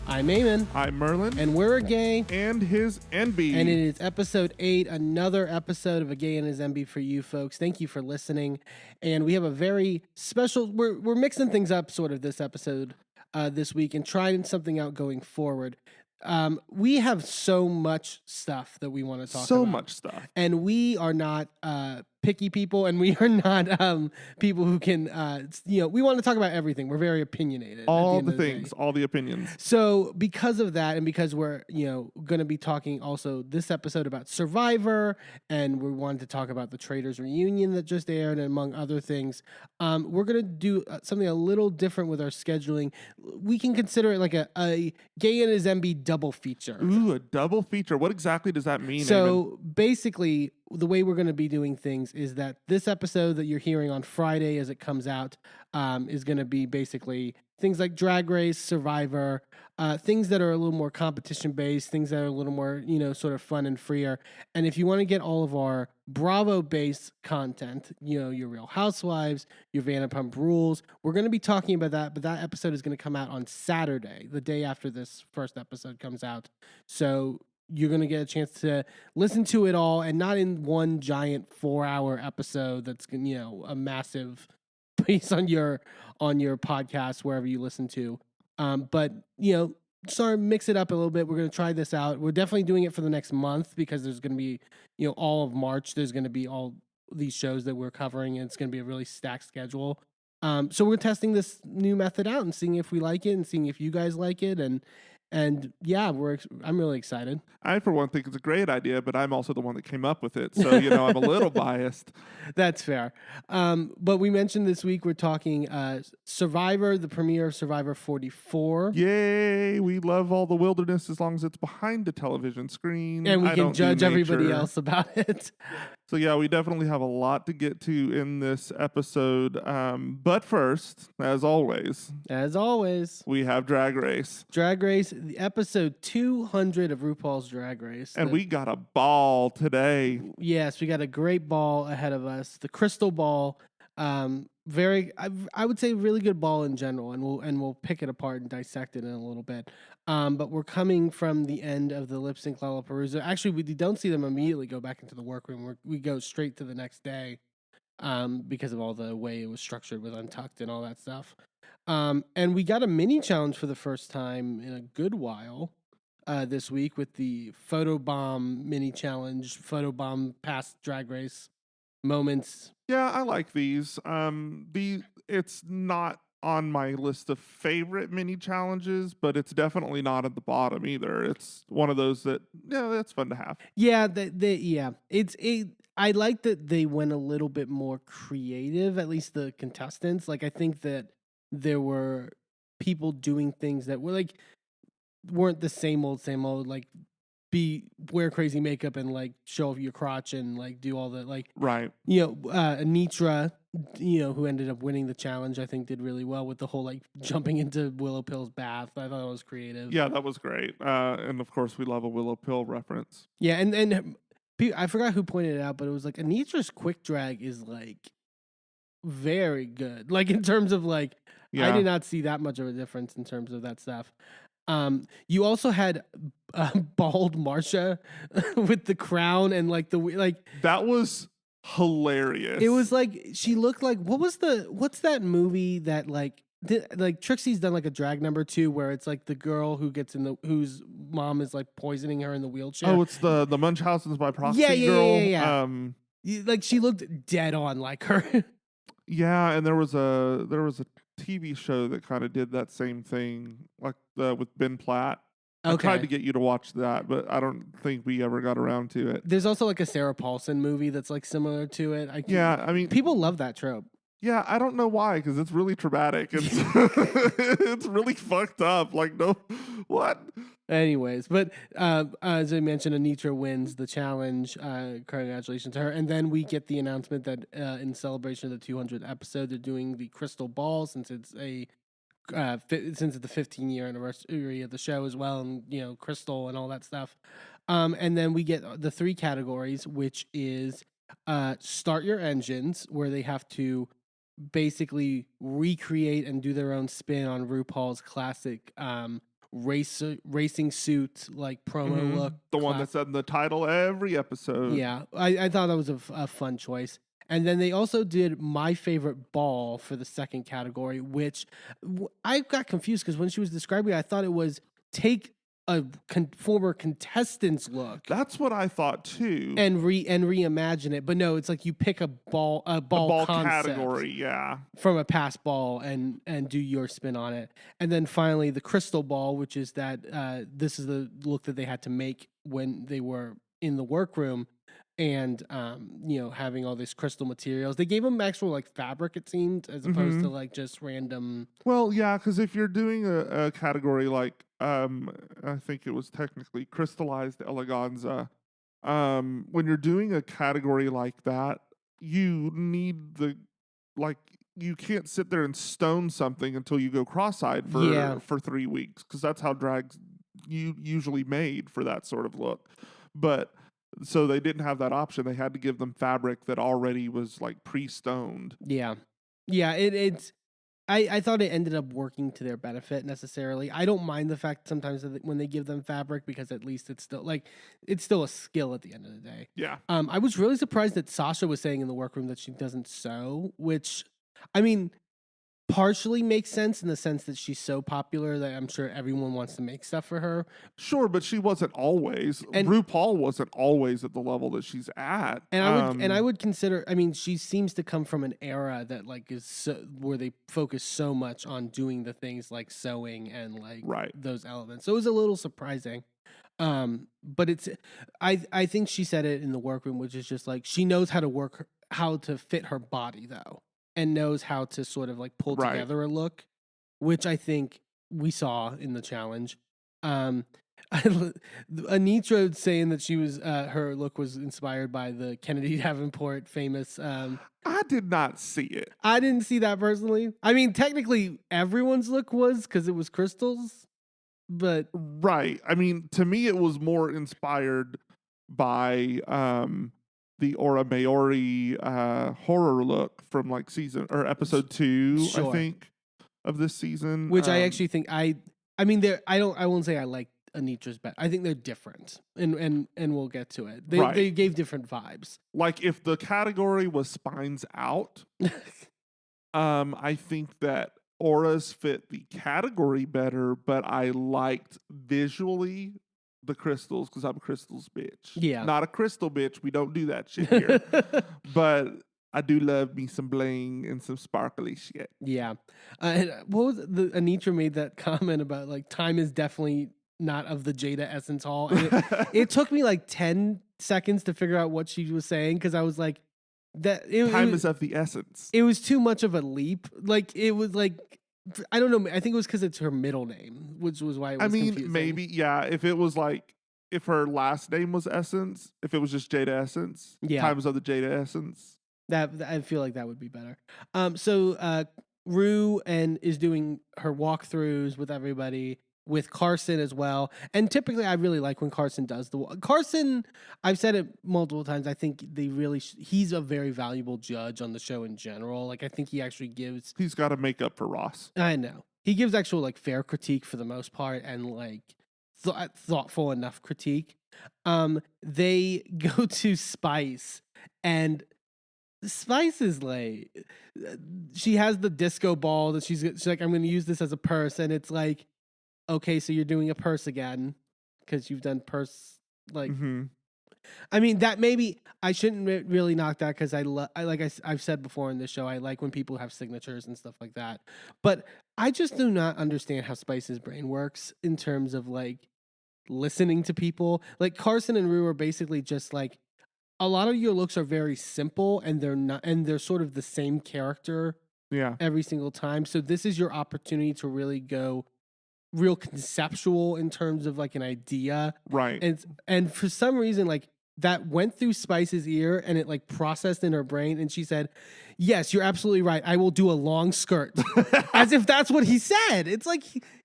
I'm Eamon. I'm Merlin. And we're a Gay And His Enby. And it is episode 8, another episode of A Gay and His Enby for you folks. Thank you for listening. And we have a very special, we're mixing things up sort of this episode this week and trying something out going forward. We have so much stuff that we want to talk about. So much stuff. And we are not picky people, and we are not people who can, we want to talk about everything. We're very opinionated. All the things, all the opinions. So because of that, and because we're, going to be talking also this episode about Survivor, and we wanted to talk about the Traitors reunion that just aired, and among other things, we're going to do something a little different with our scheduling. We can consider it like a Gay and His Enby double feature. Ooh, a double feature. What exactly does that mean? So basically, the way we're going to be doing things is that this episode that you're hearing on Friday as it comes out is going to be basically things like Drag Race, Survivor, things that are a little more competition based, things that are a little more, sort of fun and freer. And if you want to get all of our Bravo based content, your Real Housewives, your Vanderpump Rules, we're going to be talking about that. But that episode is going to come out on Saturday, the day after this first episode comes out. So you're going to get a chance to listen to it all, and not in one giant 4-hour episode that's, a massive piece on your podcast, wherever you listen to. But, mix it up a little bit. We're going to try this out. We're definitely doing it for the next month because there's going to be, all of March, there's going to be all these shows that we're covering, and it's going to be a really stacked schedule. So we're testing this new method out and seeing if we like it and seeing if you guys like it. And yeah, I'm really excited. I, for one, think it's a great idea, but I'm also the one that came up with it. So, I'm a little biased. That's fair. But we mentioned this week we're talking Survivor, the premiere of Survivor 44. Yay! We love all the wilderness as long as it's behind the television screen. And we can judge everybody else about it. So yeah, we definitely have a lot to get to in this episode. But first, as always, we have Drag Race. Drag Race, the episode 200 of RuPaul's Drag Race. And we got a ball today. Yes, we got a great ball ahead of us. The Crystal Ball. I would say really good ball in general, and we'll pick it apart and dissect it in a little bit. But we're coming from the end of the lip sync Lollapalooza. Actually, we don't see them immediately go back into the workroom. We go straight to the next day, because of all the way it was structured with Untucked and all that stuff. And we got a mini challenge for the first time in a good while this week with the photobomb mini challenge, photobomb past Drag Race moments. Yeah, I like these. It's not on my list of favorite mini challenges, but it's definitely not at the bottom either. It's one of those that, that's fun to have. Yeah, I like that they went a little bit more creative, at least the contestants. Like, I think that there were people doing things that weren't the same old, like, wear crazy makeup and like show off your crotch and like do all the right. Anitra, who ended up winning the challenge, I think did really well with the whole like jumping into Willow Pill's bath. I thought it was creative. Yeah, that was great. And of course we love a Willow Pill reference. Yeah, and I forgot who pointed it out, but it was like Anitra's quick drag is like very good. Like in terms of like, I did not see that much of a difference in terms of that stuff. You also had bald Marsha with the crown and like that was hilarious. It was like she looked like what's that movie that like Trixie's done like a drag number 2 where it's like the girl who gets whose mom is like poisoning her in the wheelchair. Oh, it's the Munchausen's by proxy girl. Yeah. Like she looked dead on like her. Yeah, and there was a TV show that kind of did that same thing, like with Ben Platt. Okay. I tried to get you to watch that, but I don't think we ever got around to it. There's also like a Sarah Paulson movie that's like similar to it. I mean, people love that trope. Yeah, I don't know why, because it's really traumatic. It's really fucked up. Like, no, what? Anyways, but as I mentioned, Anitra wins the challenge. Congratulations to her. And then we get the announcement that in celebration of the 200th episode, they're doing the Crystal Ball since it's the 15-year anniversary of the show as well, and Crystal and all that stuff. And then we get the 3 categories, which is start your engines, where they have to basically recreate and do their own spin on RuPaul's classic racing suit like promo look. The one that's in the title every episode. Yeah, I thought that was a fun choice. And then they also did my favorite ball for the second category, which I got confused because when she was describing it, I thought it was take a former contestant's look. That's what I thought too. And reimagine it, but no, it's like you pick a ball category, yeah, from a past ball and do your spin on it. And then finally the crystal ball, which is that this is the look that they had to make when they were in the workroom. And having all these crystal materials, they gave them actual like fabric, it seemed, as opposed to like just random. Well, yeah, because if you're doing a category like I think it was technically crystallized eleganza, when you're doing a category like that, you need you can't sit there and stone something until you go cross-eyed for 3 weeks, because that's how drag's usually made for that sort of look, but. So they didn't have that option. They had to give them fabric that already was like pre-stoned. Yeah. It's. I thought it ended up working to their benefit necessarily. I don't mind the fact sometimes that when they give them fabric, because at least it's still a skill at the end of the day. Yeah. I was really surprised that Sasha was saying in the workroom that she doesn't sew, which, I mean, partially makes sense in the sense that she's so popular that I'm sure everyone wants to make stuff for her. Sure, but she wasn't always. And RuPaul wasn't always at the level that she's at. And I would consider. I mean, she seems to come from an era that like is where they focus so much on doing the things like sewing and like those elements. So it was a little surprising. But it's. I think she said it in the workroom, which is just like she knows how to fit her body though. And knows how to sort of like pull together a look, which I think we saw in the challenge. Anitra saying that she was her look was inspired by the Kennedy Davenport famous. I did not see it. I didn't see that personally. I mean, technically, everyone's look was because it was crystals, but I mean, to me, it was more inspired by the Aura Maori horror look from like episode 2, I think, of this season. Which I actually think I mean I won't say I like Anitra's better. I think they're different. And we'll get to it. They gave different vibes. Like if the category was spines out, I think that Aura's fit the category better, but I liked visually the crystals because I'm a crystals bitch. Yeah. Not a crystal bitch. We don't do that shit here. But I do love me some bling and some sparkly shit. Yeah. What was Anitra made that comment about like time is definitely not of the Jada Essence Hall. And it took me like 10 seconds to figure out what she was saying because I was like, time is of the essence. It was too much of a leap. Like it was like I don't know. I think it was because it's her middle name, which was why it was confusing. Maybe, yeah. If it was like, if her last name was Essence, if it was just Jada Essence, Times of the Jada Essence. That I feel like that would be better. So Ru is doing her walkthroughs with everybody, with Carson as well. And typically I really like when Carson does Carson, I've said it multiple times, I think he's a very valuable judge on the show in general. Like I think he actually gives... He's got to make up for Ross. I know. He gives actual like fair critique for the most part and like thoughtful enough critique. They go to Spice and Spice is like... She has the disco ball that she's like, I'm going to use this as a purse. And it's like, okay, so you're doing a purse again because you've done purse like. I mean that maybe I shouldn't really knock that because I've said before in this show I like when people have signatures and stuff like that, but I just do not understand how Spice's brain works in terms of like listening to people. Like Carson and Ru are basically just like a lot of your looks are very simple and they're sort of the same character every single time. So this is your opportunity to really go real conceptual in terms of like an idea. Right. And for some reason, like that went through Spice's ear and it like processed in her brain. And she said, yes, you're absolutely right. I will do a long skirt. As if that's what he said. It's like,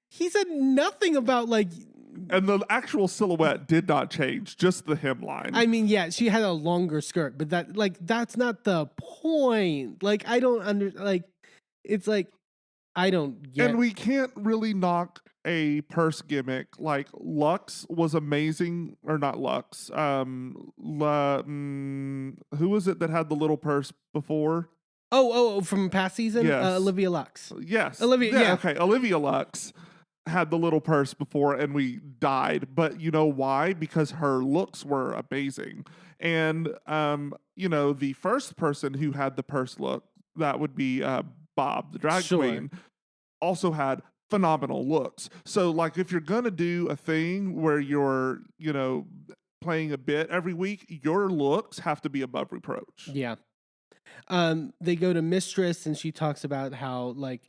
he said nothing about like. And the actual silhouette did not change, just the hemline. I mean, yeah, she had a longer skirt, but that's not the point. Like, I don't it's like, I don't And get. we can't really knock a purse gimmick. Like Lux was amazing, or not Lux. Who was it that had the little purse before? Oh, from past season, Yes, Olivia Lux. yes, Olivia, yeah. yeah, Okay, Olivia Lux had the little purse before, and we died. But you know why? Because her looks were amazing. And the first person who had the purse look, that would be Bob, the drag sure. queen, also had phenomenal looks. So like if you're going to do a thing where you're, playing a bit every week, your looks have to be above reproach. Yeah. They go to Mistress and she talks about how like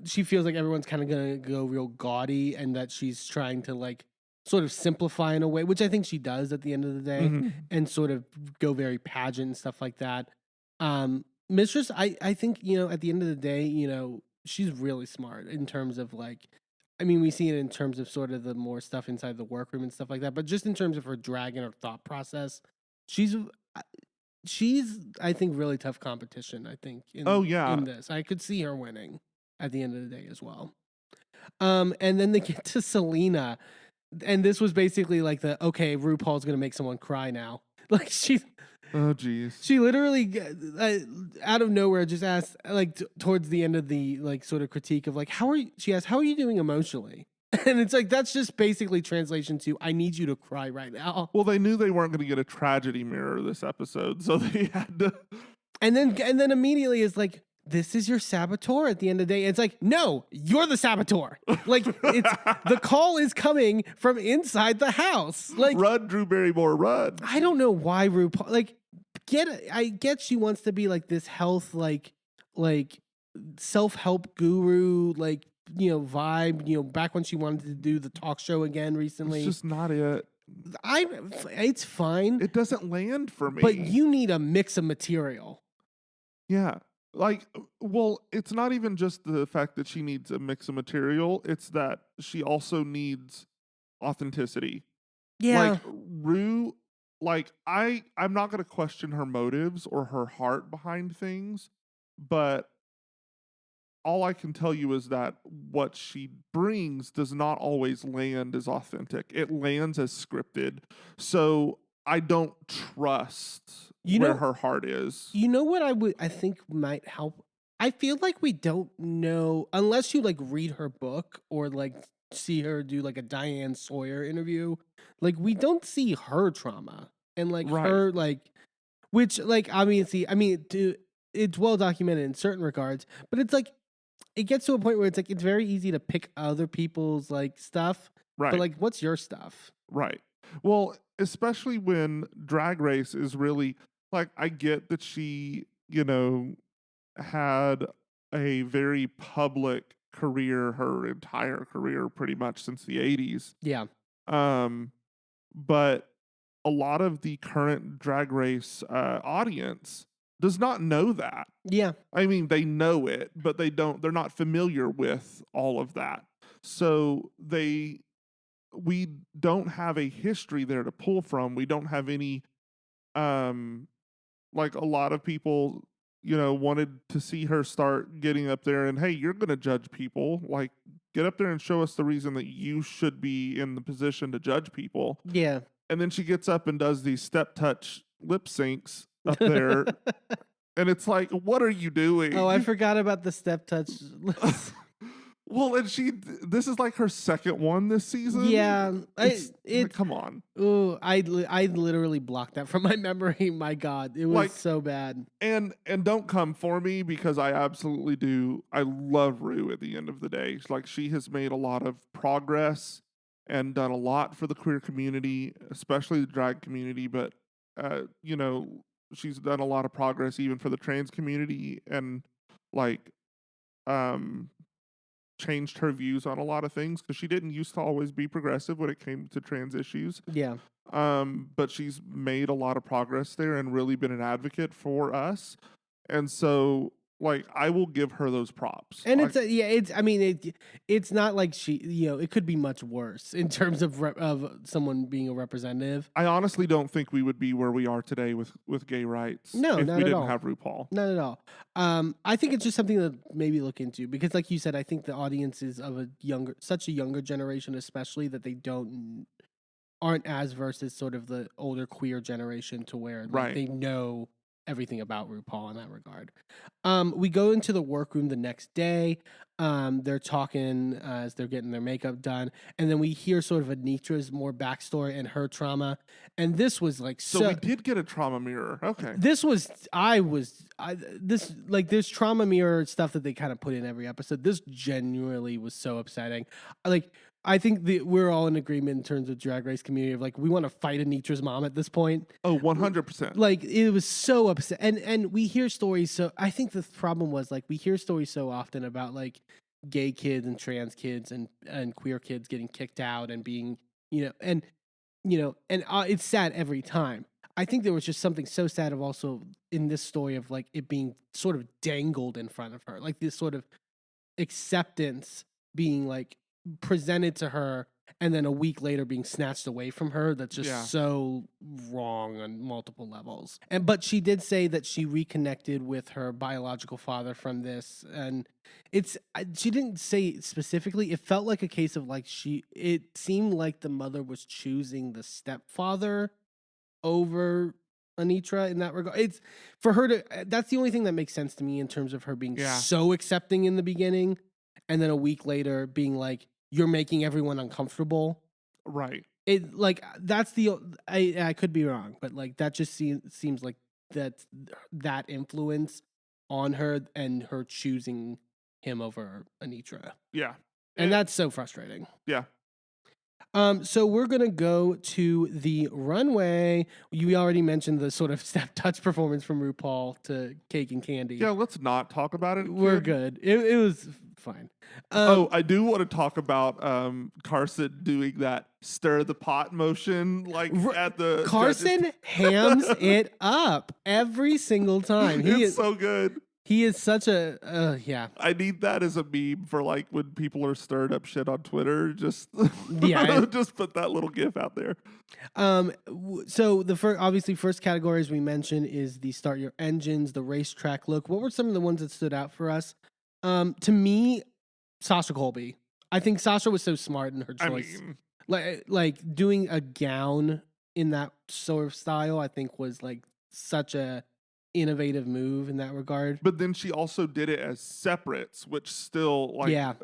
she feels like everyone's kind of gonna go real gaudy and that she's trying to like sort of simplify in a way, which I think she does at the end of the day, Mhm. and sort of go very pageant and stuff like that. Mistress, I think, at the end of the day, she's really smart in terms of like, I mean, we see it in terms of sort of the more stuff inside the workroom and stuff like that, but just in terms of her drag and her thought process, she's she's I think really tough competition. I think Oh in yeah. in this, I could see her winning at the end of the day as well. And then they get to Selena, and this was basically like the okay, RuPaul's gonna make someone cry now. Like Oh geez. she literally out of nowhere just asked like towards the end of the like sort of critique of like how are you, she asked how are you doing emotionally, and it's like that's just basically translation to I need you to cry right now. Well, they knew they weren't going to get a tragedy mirror this episode, so they had to. And then immediately it's like, this is your saboteur at the end of the day. It's like, no, you're the saboteur. Like it's the call is coming from inside the house. Like Run, Drew Barrymore, run. I don't know why RuPaul I get she wants to be like this health like self-help guru like vibe, back when she wanted to do the talk show again recently. It's just not it. It's fine, It doesn't land for me. but you need a mix of material. Yeah. Like, well, it's not even just the fact that she needs a mix of material, it's that she also needs authenticity. Yeah. Like Rue, like I'm not going to question her motives or her heart behind things, but all I can tell you is that what she brings does not always land as authentic. It lands as scripted. So I don't trust You where know, her heart is. You know what I think might help? I feel like we don't know unless you like read her book or like see her do like a Diane Sawyer interview. Like we don't see her trauma and like Right. her like which like it's well documented in certain regards, but it's like it gets to a point where it's like it's very easy to pick other people's like stuff, but Right. like what's your stuff? Right. Well, especially when Drag Race is really like I get that she, had a very public career her entire career pretty much since the 80s. Yeah. Um but a lot of the current Drag Race audience does not know that. Yeah. I mean, they know it, but they're not familiar with all of that. So we don't have a history there to pull from. We don't have any um like a lot of people, wanted to see her start getting up there and hey, you're going to judge people. Like get up there and show us the reason that you should be in the position to judge people. Yeah. And then she gets up and does these step touch lip syncs up there. And it's like, what are you doing? Oh, I forgot about the step touch. Well, and this is like her second one this season. Yeah, Like, come on. Oh, I literally blocked that from my memory. My God, it was Like, so bad. And don't come for me because I absolutely do. I love Rue at the end of the day. It's like she has made a lot of progress and done a lot for the queer community, especially the drag community. But she's done a lot of progress even for the trans community and like changed her views on a lot of things because she didn't used to always be progressive when it came to trans issues. Yeah. But she's made a lot of progress there and really been an advocate for us. And so Like, I will give her those props. And Like, it's not like it could be much worse in terms of of someone being a representative. I honestly don't think we would be where we are today with gay rights No, if not we at didn't all. have RuPaul. Not at all. I think it's just something to maybe look into because, like you said, I think the audience is of such a younger generation, especially that they aren't as versed as sort of the older queer generation to where like Right. they know everything about RuPaul in that regard. We go into the workroom the next day. They're talking as they're getting their makeup done, and then we hear sort of Anitra's more backstory and her trauma. And this was like So we did get a trauma mirror. Okay. this was this like there's trauma mirror stuff that they kind of put in every episode. This genuinely was so upsetting. Like I think we're all in agreement in terms of Drag Race community of like we want to fight Anitra's mom at this point. Oh, 100%. Like it was so upset, and we hear stories. So I think the problem was like we hear stories so often about like gay kids and trans kids and queer kids getting kicked out and being and it's sad every time. I think there was just something so sad of also in this story of like it being sort of dangled in front of her, like this sort of acceptance being like presented to her and then a week later being snatched away from her. That's just Yeah. so wrong on multiple levels. But she did say that she reconnected with her biological father from this, and she didn't say specifically. It felt like a case of like it seemed like the mother was choosing the stepfather over Anitra in that regard. It's for her to that's the only thing that makes sense to me in terms of her being Yeah. so accepting in the beginning and then a week later being like you're making everyone uncomfortable. Right. It like that's I could be wrong, but like that just seems like that influence on her and her choosing him over Anitra. Yeah. And that's so frustrating. Yeah. So we're gonna go to the runway. You already mentioned the sort of step touch performance from RuPaul to Cake and Candy. Yeah, let's not talk about it. We're kid. good. It was fine. I do want to talk about Carson doing that stir the pot motion like at the Carson hams it up every single time. It's so good. He is such a yeah. I need that as a meme for like when people are stirred up shit on Twitter. Just just put that little gif out there. So the first category, as we mentioned, is the start your engines, the racetrack look. What were some of the ones that stood out for us? To me, Sasha Colby. I think Sasha was so smart in her choice. I mean, like doing a gown in that sort of style, I think was like such a innovative move in that regard. But then she also did it as separates, which still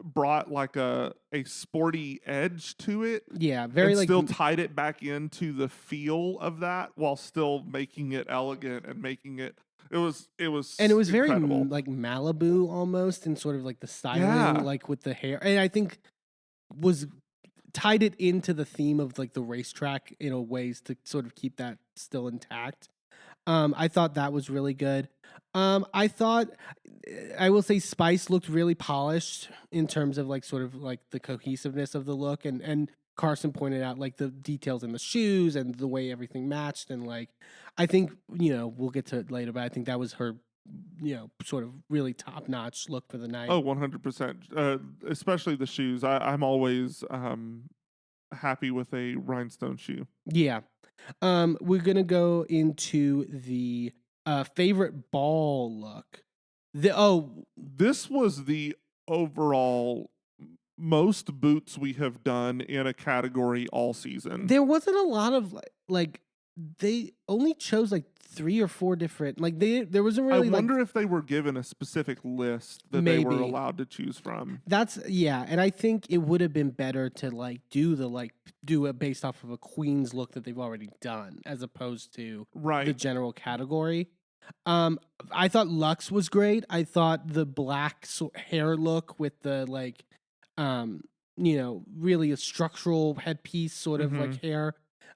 brought like a sporty edge to it. Yeah, very and like still tied it back into the feel of that while still making it elegant and making it it was incredible. Very like Malibu almost and sort of like the styling like with the hair. And I think was tied it into the theme of like the racetrack in a ways to sort of keep that still intact. I thought that was really good. I will say Spice looked really polished in terms of like sort of like the cohesiveness of the look and Carson pointed out like the details in the shoes and the way everything matched and like I think we'll get to it later, but I think that was her sort of really top-notch look for the night. Oh, 100%. Especially the shoes. I'm always happy with a rhinestone shoe. Yeah. We're gonna go into the favorite ball look. This was the overall most boots we have done in a category all season. There wasn't a lot of like they only chose like 3 or 4 different there wasn't really. I wonder if they were given a specific list that they were allowed to choose from. And I think it would have been better to like do it based off of a queen's look that they've already done as opposed to the general category. I thought Lux was great. I thought the black hair look with the like really a structural headpiece sort of like hair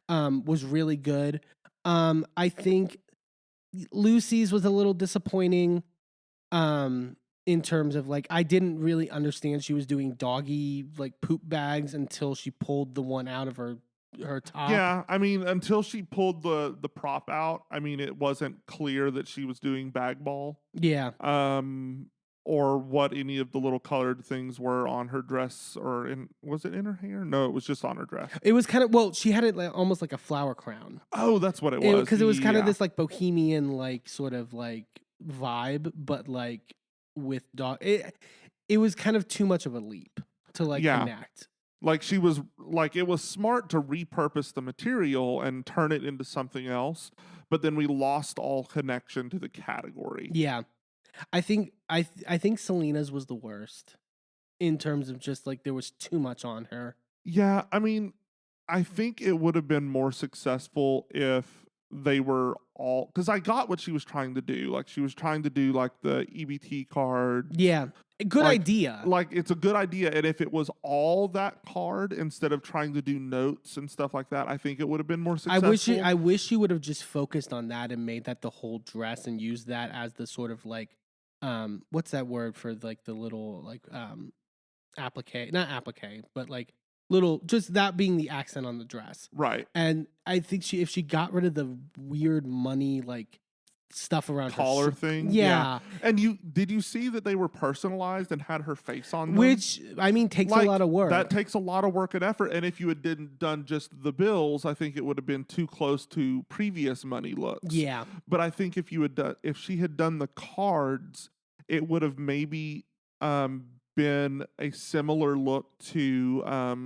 was really good. I think Lucy's was a little disappointing in terms of like I didn't really understand she was doing doggy like poop bags until she pulled the one out of her her top. Yeah, I mean, until she pulled the prop out, I mean, it wasn't clear that she was doing bag ball, Yeah. or what any of the little colored things were on her dress, or was it in her hair? No, it was just on her dress. It was kind of, well, she had it like, almost like a flower crown. Oh, that's what it was. Because it was kind of Yeah. this like bohemian like sort of like vibe, but like with dog. It was kind of too much of a leap to like Yeah. connect. Like she was like, it was smart to repurpose the material and turn it into something else, but then we lost all connection to the category. Yeah, I think I think Selena's was the worst in terms of just like there was too much on her. Yeah, I mean, I think it would have been more successful if they were all, because I got what she was trying to do. Like she was trying to do like the EBT card. Yeah, good Like- idea. Like it's a good idea, and if it was all that card instead of trying to do notes and stuff like that, I think it would have been more successful. I wish you would have just focused on that and made that the whole dress and used that as the sort of like what's that word for like the little like applique, not applique, but like little, just that being the accent on the dress. Right. And I think if she got rid of the weird money like stuff around Collar her thing. yeah. And did you see that they were personalized and had her face on them? Which I mean takes a lot of work. That takes a lot of work and effort. And if you had done just the bills, I think it would have been too close to previous money looks. Yeah. But I think if she had done the cards, it would have maybe been a similar look to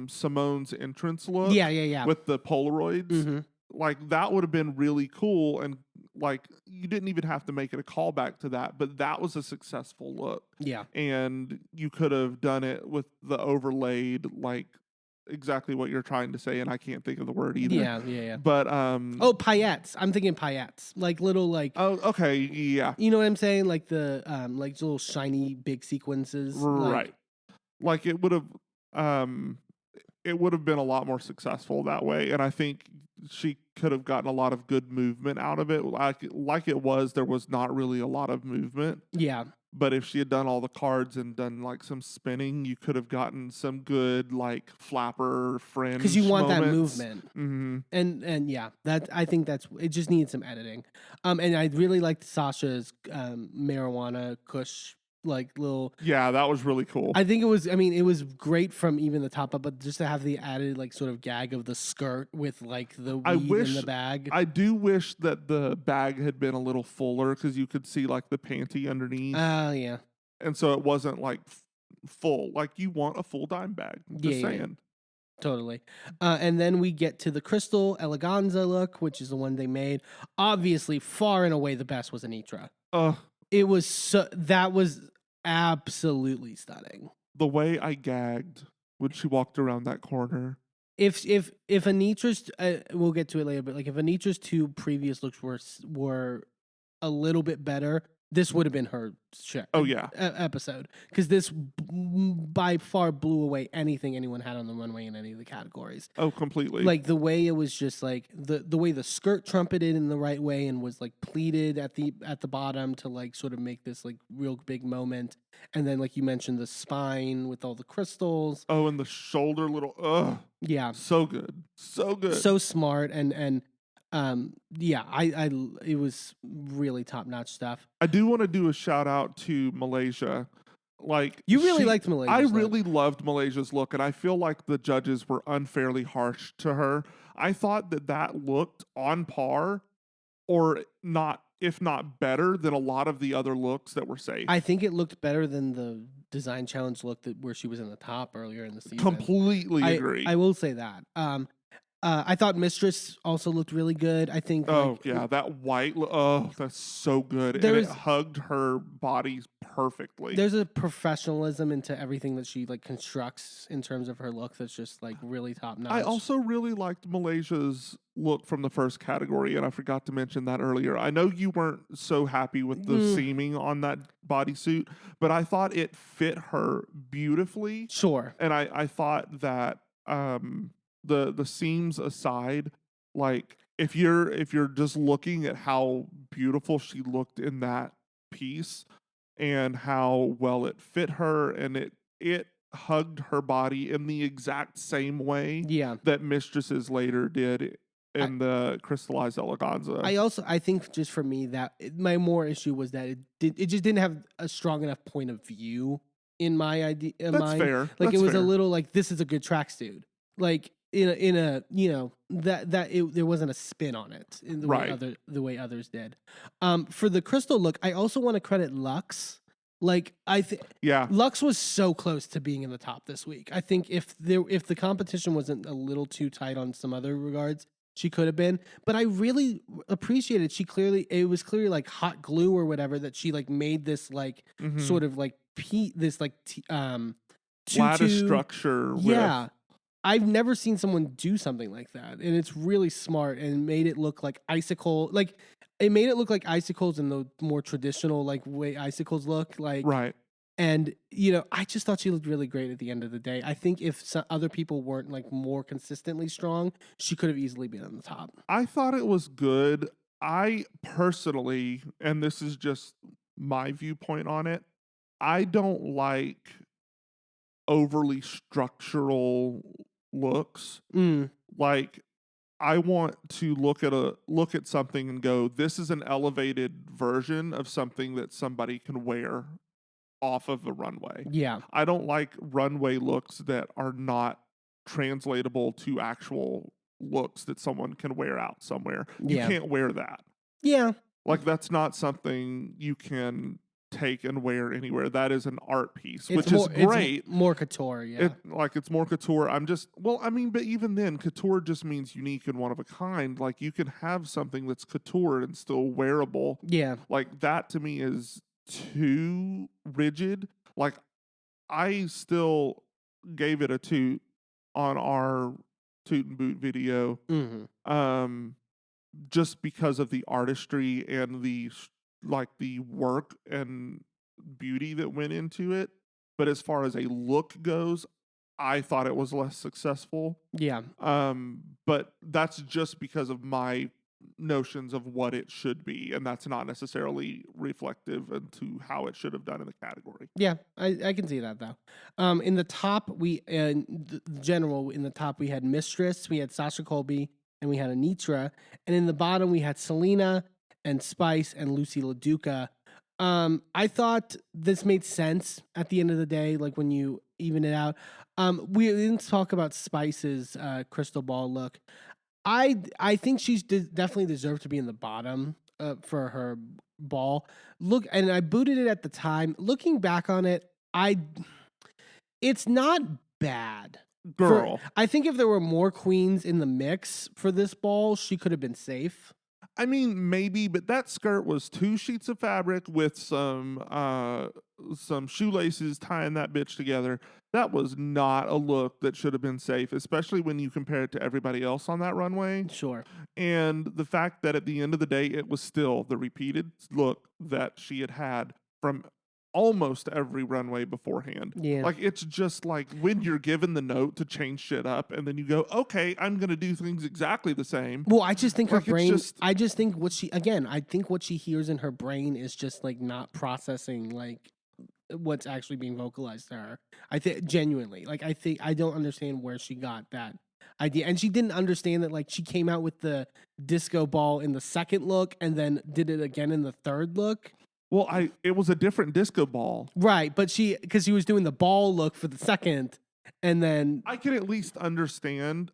Simone's entrance look. Yeah. With the Polaroids. Mm-hmm. Like that would have been really cool, and like you didn't even have to make it a callback to that, but that was a successful look. Yeah. And you could have done it with the overlaid, like exactly what you're trying to say, and I can't think of the word either. Yeah. But oh, paillettes. I'm thinking paillettes, like little like. Oh, okay, yeah. You know what I'm saying? Like the like little shiny big sequences. Right. Like it would have been a lot more successful that way, and I think she could have gotten a lot of good movement out of it. Like it was, there was not really a lot of movement. Yeah. But if she had done all the cards and done like some spinning, you could have gotten some good like flapper fringe. Because you want moments. that movement. Mm-hmm. And yeah, that I think it just needs some editing. And I really liked Sasha's marijuana kush like little. Yeah, that was really cool. I think it was great from even the top up, but just to have the added like sort of gag of the skirt with like the weed in the bag. I do wish that the bag had been a little fuller because you could see like the panty underneath. Oh yeah. And so it wasn't like full. Like you want a full dime bag. Just saying. Yeah. Totally. And then we get to the Crystal Eleganza look, which is the one they made. Obviously, far and away the best was Anitra. It was that was absolutely stunning. The way I gagged when she walked around that corner. If Anitra's, we'll get to it later, but like if Anitra's two previous looks were a little bit better, this would have been her episode, because this by far blew away anything anyone had on the runway in any of the categories. Oh, completely. Like the way it was just like the way the skirt trumpeted in the right way and was like pleated at the bottom to like sort of make this like real big moment, and then like you mentioned the spine with all the crystals. Oh, and the shoulder little yeah, so good, so smart and. It was really top notch stuff. I do want to do a shout out to Malaysia. Like you really liked Malaysia. I really loved Malaysia's look, and I feel like the judges were unfairly harsh to her. I thought that looked on par, or not, if not better than a lot of the other looks that were safe. I think it looked better than the design challenge look where she was in the top earlier in the season. Completely agree. I will say that. I thought Mistress also looked really good. I think. That white. That's so good. And it hugged her body perfectly. There's a professionalism into everything that she like constructs in terms of her look that's just like really top notch. I also really liked Malaysia's look from the first category, and I forgot to mention that earlier. I know you weren't so happy with the seaming on that bodysuit, but I thought it fit her beautifully. Sure. And I thought that the seams aside, like if you're just looking at how beautiful she looked in that piece and how well it fit her, and it hugged her body in the exact same way Yeah. that Mistresses later did I, in the Crystallized Eleganza. I think just for me that my more issue was that it just didn't have a strong enough point of view in my idea That's mind. fair. Like it That's was a fair. little like this is a good tracksuit. Like in a there wasn't a spin on it in Right. the way others did. For the crystal look, I also want to credit Lux. Like Yeah. Lux was so close to being in the top this week. I think if the competition wasn't a little too tight on some other regards, she could have been. But I really appreciated it was clearly like hot glue or whatever that she like made this like Mm-hmm. sort of like this like Lattice tutu. structure with. Yeah. I've never seen someone do something like that. And it's really smart and made it look like it made it look like icicles in the more traditional like way icicles look like. Right. And I just thought she looked really great at the end of the day. I think if other people weren't like more consistently strong, she could have easily been on the top. I thought it was good. I personally, and this is just my viewpoint on it, I don't like overly structural looks. Mm, Like I want to look at something and go, this is an elevated version of something that somebody can wear off of a runway. yeah. I don't like runway looks that are not translatable to actual looks that someone can wear out somewhere. You Yeah. can't wear that. Yeah. Like that's not something you can take and wear anywhere. That is an art piece, which more, is great. It's more couture, yeah. It's more couture. But even then, couture just means unique and one of a kind. Like you can have something that's couture and still wearable. Yeah. Like that to me is too rigid. Like I still gave it a toot on our toot and boot video. Mm-hmm. Just because of the artistry and the work and beauty that went into it. But as far as a look goes, I thought it was less successful. Yeah. But that's just because of my notions of what it should be, and that's not necessarily reflective into how it should have done in the category. Yeah, I can see that though. In the top, in the top we had Mistress, we had Sasha Colby, and we had Anitra, and in the bottom we had Selena and Spice and Lucy LaDuca. I thought this made sense at the end of the day, like when you even it out. We didn't talk about Spice's crystal ball look. I think she's definitely deserved to be in the bottom for her ball. Look, and I booted it at the time. Looking back on it, it's not bad. Girl. I think if there were more queens in the mix for this ball, she could have been safe. I mean, maybe, but that skirt was 2 sheets of fabric with some shoelaces tying that bitch together. That was not a look that should have been safe, especially when you compare it to everybody else on that runway. Sure. And the fact that at the end of the day, it was still the repeated look that she had from almost every runway beforehand. Yeah. Like it's just like when you're given the note to change shit up and then you go, okay, I'm gonna do things exactly the same. Well, I just think her Like, brain I think what she hears in her brain is just like not processing like what's actually being vocalized to her. I think genuinely. Like I don't understand where she got that idea. And she didn't understand that like she came out with the disco ball in the second look and then did it again in the third look. Well, it was a different disco ball. Right, but because she was doing the ball look for the second, and then I can at least understand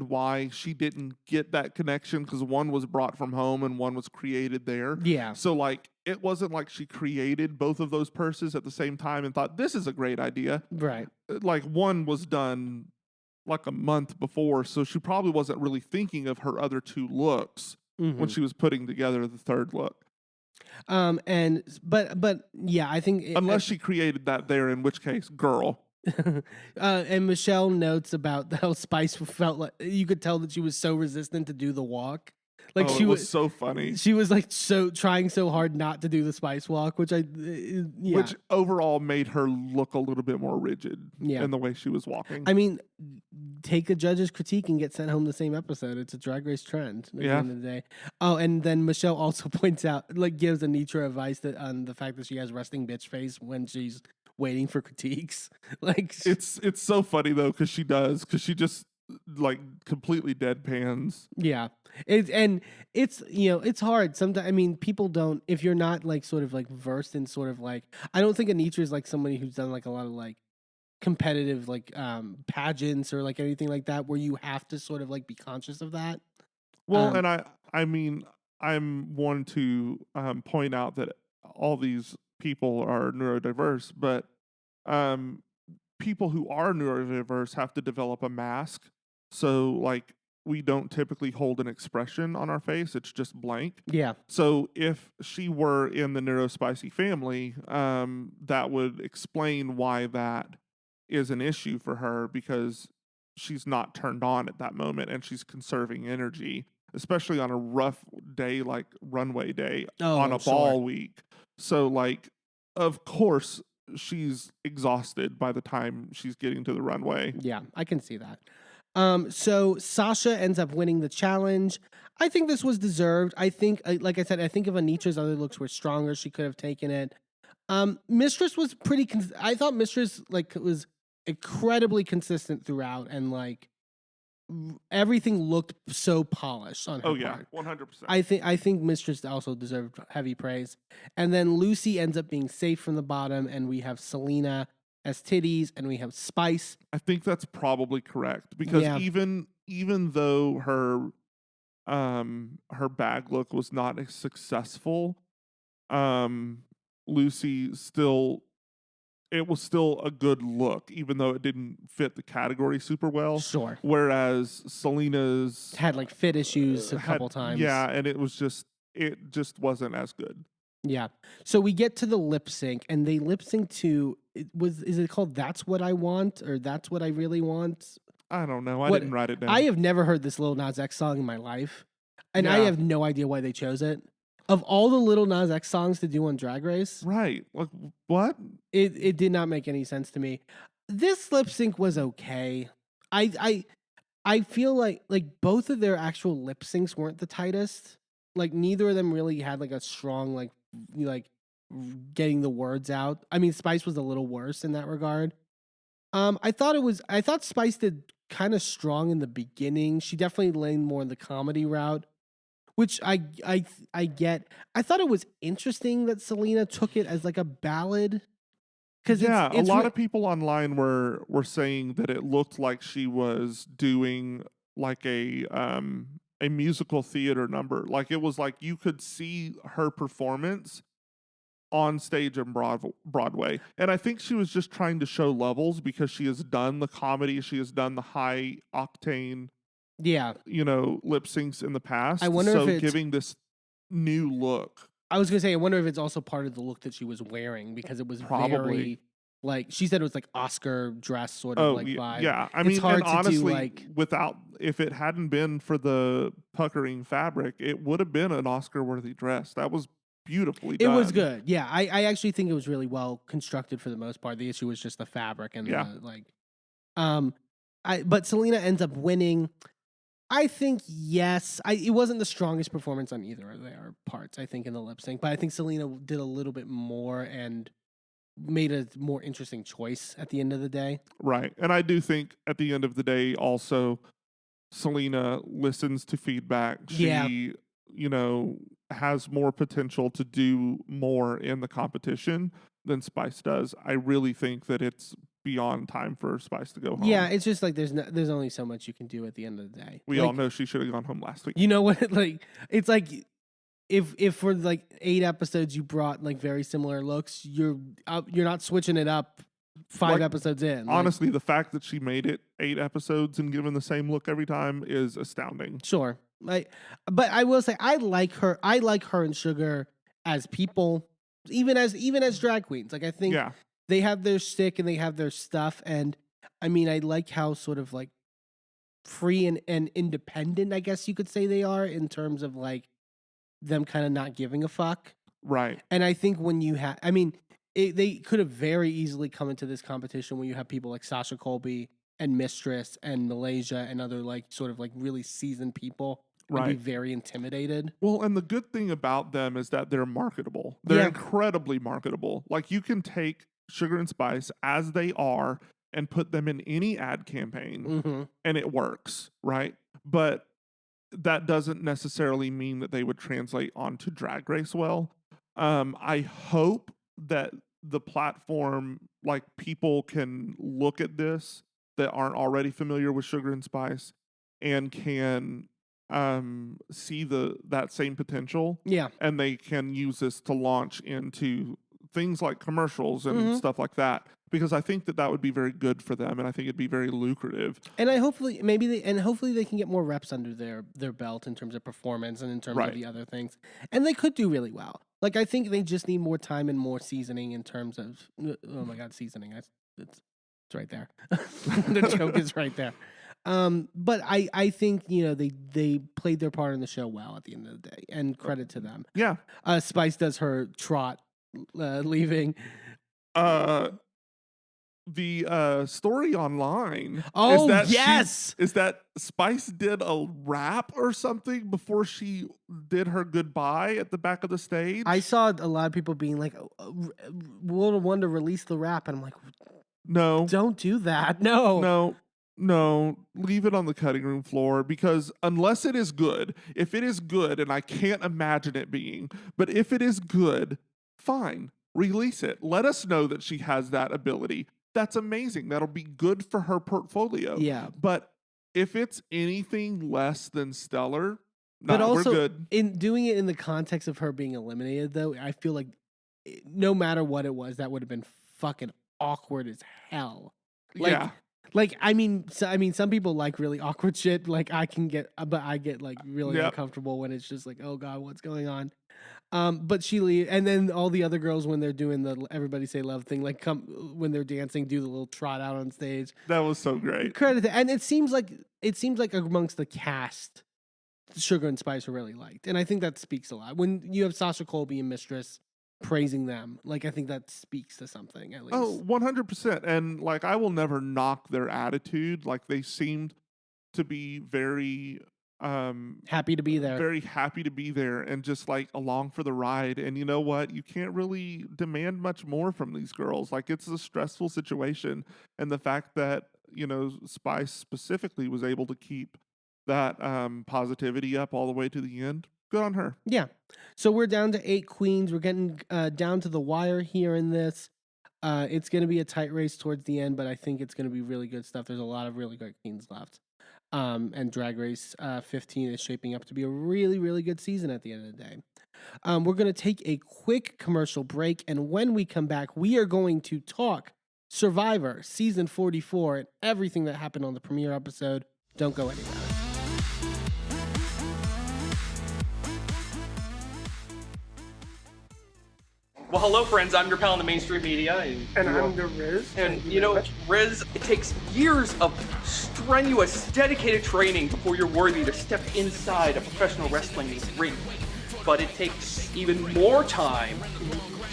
why she didn't get that connection because one was brought from home and one was created there. Yeah. So like it wasn't like she created both of those purses at the same time and thought this is a great idea. Right. Like one was done like a month before, so she probably wasn't really thinking of her other 2 looks when she was putting together the third look. But yeah, I think unless she created that there, in which case, girl. And Michelle notes about how Spice felt like you could tell that she was so resistant to do the walk. Like she was so funny. She was like trying so hard not to do the Spice walk, which which overall made her look a little bit more rigid in the way she was walking. I mean, take a judge's critique and get sent home the same episode. It's a Drag Race trend at the end of the day. Oh, and then Michelle also points out, like, gives Anitra advice on the fact that she has resting bitch face when she's waiting for critiques. Like, It's so funny though because she just like completely deadpans. yeah, it's it's hard sometimes. I mean, people don't if you're not like sort of like versed in sort of like I don't think Anitra is like somebody who's done like a lot of like competitive like pageants or like anything like that where you have to sort of like be conscious of that. Well, Um, and I mean I'm one to point out that all these people are neurodiverse, but um, people who are neurodiverse have to develop a mask. So, like, we don't typically hold an expression on our face, it's just blank. yeah, So, if she were in the neurospicy family, that would explain why that is an issue for her because she's not turned on at that moment and she's conserving energy, especially on a rough day like runway day oh, on I'm a sure. ball week. So, like, of course, she's exhausted by the time she's getting to the runway. Yeah, I can see that. So Sasha ends up winning the challenge. I think this was deserved. I think, like I said, I think if Anitra's other looks were stronger, she could have taken it. Mistress was pretty. I thought Mistress like was incredibly consistent throughout, and like everything looked so polished on her Oh yeah, part. 100%. I think Mistress also deserved heavy praise. And then Lucy ends up being safe from the bottom, and we have Selena as titties, and we have Spice. I think that's probably correct because Yeah, even though her bag look was not as successful, um Lucy still it was still a good look even though it didn't fit the category super well, sure. whereas Selena's Had like fit issues a had couple times. yeah, and it just wasn't as good. Yeah. So we get to the lip sync, and they lip sync to is it called "That's What I Want" or "That's What I Really Want"? I don't know. I What didn't write it I down. have never heard this Lil Nas X song in my life, and I Yeah, have no idea why they chose it. Of all the Lil Nas X songs to do on Drag Race, right. Like what? it did not make any sense to me. This lip sync was okay. I I I feel like both of their actual lip syncs weren't the tightest. Like neither of them really had like a strong like getting the words out. I mean, Spice was a little worse in that regard. I thought Spice did kind of strong in the beginning. She definitely leaned more in the comedy route, which I get. I thought it was interesting that Selena took it as like a ballad because Yeah, a it's lot of people online were saying that it looked like she was doing like a musical theater number. Like it was like you could see her performance on stage in Broadway. And I think she was just trying to show levels because she has done the comedy, she has done the high octane, yeah. lip syncs in the I past. wonder if So it's giving this new look, I was gonna say, I wonder if it's also part of the look that she was wearing because it was probably. very like she said it was like Oscar dress sort of Oh, like vibe. yeah. I It's mean, and hard to do honestly, like without if it hadn't been for the puckering fabric, it would have been an Oscar-worthy dress. That was beautifully it was done. good. Yeah, I actually think it was really well constructed for the most part. The issue was just the fabric and Yeah. the like um but Selena ends up winning. I think yes. It wasn't the strongest performance on either of their parts, I think, in the lip sync, but I think Selena did a little bit more and made a more interesting choice at the end of the day. Right. And I do think at the end of the day, also, Selena listens to feedback. Yeah. She, has more potential to do more in the competition than Spice does. I really think that it's beyond time for Spice to go home. Yeah, it's just like there's only so much you can do at the end of the day. We all know she should have gone home last week. You know what? Like it's like if for like 8 episodes you brought like very similar looks, you're not switching it up 5 Like, episodes in. Honestly, the fact that she made it 8 episodes and given the same look every time is astounding. Sure. But I will say I like her. I like her and Sugar as people, even as drag queens. Like I think Yeah. they have their stick and they have their stuff. And I mean, I like how sort of like free and independent, I guess you could say they are in terms of like them kind of not giving a fuck. Right. And I think when you have, I mean, they could have very easily come into this competition when you have people like Sasha Colby and Mistress and Malaysia and other like sort of like really seasoned people and be Right. very intimidated. Well, and the good thing about them is that they're marketable. They're Yeah. incredibly marketable. Like you can take Sugar and Spice as they are and put them in any ad campaign Mm-hmm. and it works, right? But that doesn't necessarily mean that they would translate onto Drag Race well. I hope that the platform, like people can look at this that aren't already familiar with Sugar and Spice and can see that same potential, Yeah. and they can use this to launch into things like commercials and Mm-hmm. stuff like that, because I think that would be very good for them, and I think it'd be very lucrative. And hopefully they can get more reps under their belt in terms of performance and in terms Right. of the other things. And they could do really well. Like I think they just need more time and more seasoning in terms of oh my god, seasoning. It's right there. The joke is right there. But I think they played their part in the show well at the end of the day, and credit to them. Yeah. Spice does her trot leaving. The story online Oh, is that yes! is that Spice did a rap or something before she did her goodbye at the back of the stage. I saw a lot of people being like, World of Wonder released the rap, and I'm like, no, don't do that. No. leave it on the cutting room floor, because unless it is good, if it is good, and I can't imagine it being, but if it is good, fine, release it. Let us know that she has that ability. That's amazing. That'll be good for her portfolio. Yeah. But if it's anything less than stellar, But also, we're good. in doing it in the context of her being eliminated, though, I feel like no matter what it was, that would have been fucking awkward as hell. Yeah. Like I mean, some people like really awkward shit. Like I get like really uncomfortable when it's just like, oh god, what's going on? But she leaves, and then all the other girls, when they're doing the everybody say love thing, like come when they're dancing, do the little trot out on stage. That was so great. Credit to, and it seems like amongst the cast, Sugar and Spice are really liked, and I think that speaks a lot. When you have Sasha Colby and Mistress praising them, like I think that speaks to something at least. Oh, 100%. And like I will never knock their attitude. Like they seemed to be very happy to be there. Very happy to be there and just like along for the ride. And you know what? You can't really demand much more from these girls. Like it's a stressful situation. And the fact that, Spice specifically was able to keep that positivity up all the way to the end, good on her. Yeah. So we're down to 8 queens. We're getting down to the wire here in this. It's going to be a tight race towards the end, but I think it's going to be really good stuff. There's a lot of really good queens left. And Drag Race 15 is shaping up to be a really, really good season at the end of the day. We're going to take a quick commercial break, and when we come back, we are going to talk Survivor Season 44 and everything that happened on the premiere episode. Don't go anywhere. Well, hello, friends. I'm your pal in the mainstream media. And I'm the Riz. And, Riz, it takes years of strenuous, dedicated training before you're worthy to step inside a professional wrestling ring. But it takes even more time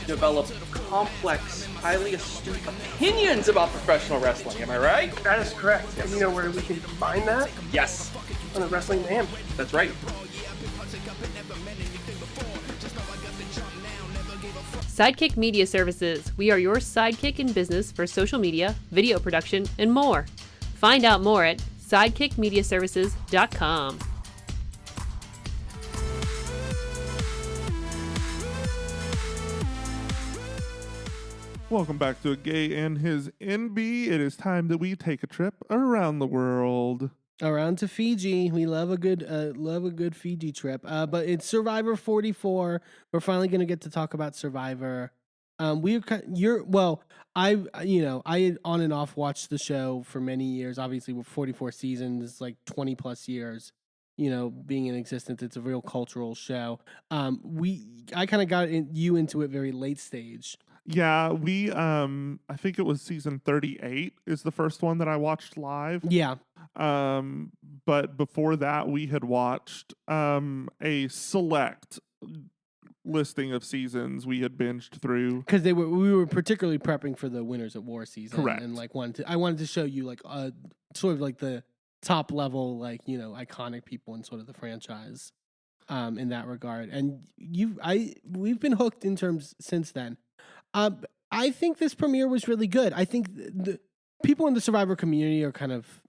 to develop complex, highly astute opinions about professional wrestling. Am I right? That is correct. And you know where we can combine that? Yes. On the Wrestling Mayhem. That's right. Sidekick Media Services. We are your sidekick in business for social media, video production, and more. Find out more at sidekickmediaservices.com. Welcome back to Gay and His Enby. It is time that we take a trip around the world. Around to Fiji. We love a good Fiji trip. But it's Survivor 44. We're finally going to get to talk about Survivor. I on and off watched the show for many years. Obviously, with 44 seasons, like 20 plus years, being in existence. It's a real cultural show. I kind of got you into it very late stage. Yeah, we I think it was season 38 is the first one that I watched live. Yeah. But before that we had watched a select listing of seasons we had binged through, because we were particularly prepping for the Winners at War season. Correct. And like I wanted to show you like sort of like the top level, like, iconic people in sort of the franchise in that regard. And we've been hooked in terms since then. I think this premiere was really good. I think the people in the Survivor community are kind of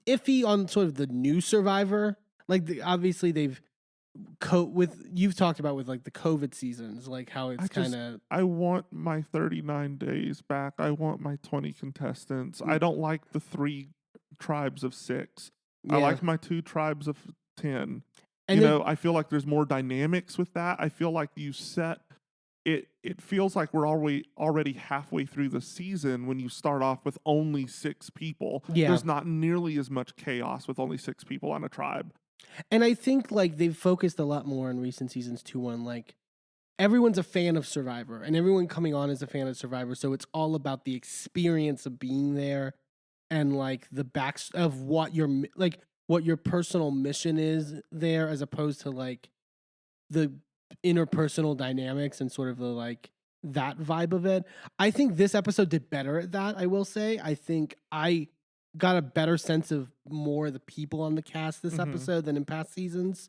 iffy on sort of the new Survivor. Like, obviously, they've you've talked about with like the COVID seasons, like how it's kind of. I want my 39 days back. I want my 20 contestants. I don't like the 3 tribes of 6. I like my 2 tribes of 10. And I feel like there's more dynamics with that. I feel like you set it. It feels like we're already halfway through the season when you start off with only 6 people. Yeah. There's not nearly as much chaos with only 6 people on a tribe. And I think like they've focused a lot more in recent seasons too on like everyone's a fan of Survivor and everyone coming on is a fan of Survivor. So it's all about the experience of being there and like the backs of what your personal mission is there, as opposed to like the interpersonal dynamics and sort of the like that vibe of it. I think this episode did better at that, I will say. I think I got a better sense of more of the people on the cast this episode than in past seasons.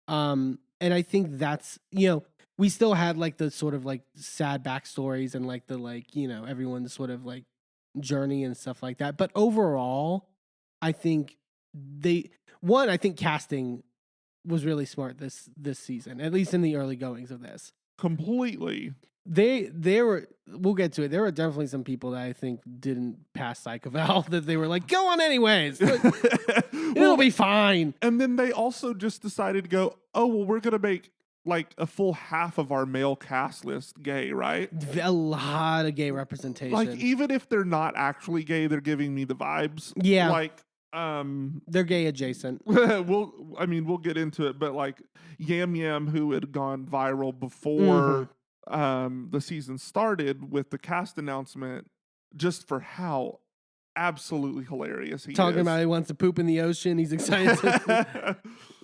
And I think that's, we still had like the sort of like sad backstories and like the like, everyone's sort of like journey and stuff like that. But overall, I think I think casting was really smart this season, at least in the early goings of this. Completely. We'll get to it. There were definitely some people that I think didn't pass psych eval that they were like, go on anyways. It'll be fine. And then they also just decided to go, oh, well, we're going to make like a full half of our male cast list gay, right? A lot of gay representation. Like, even if they're not actually gay, they're giving me the vibes. Yeah. Like, they're gay adjacent. We'll get into it, but like Yam Yam, who had gone viral before the season started with the cast announcement, just for how absolutely hilarious he is. Talking about he wants to poop in the ocean. He's excited.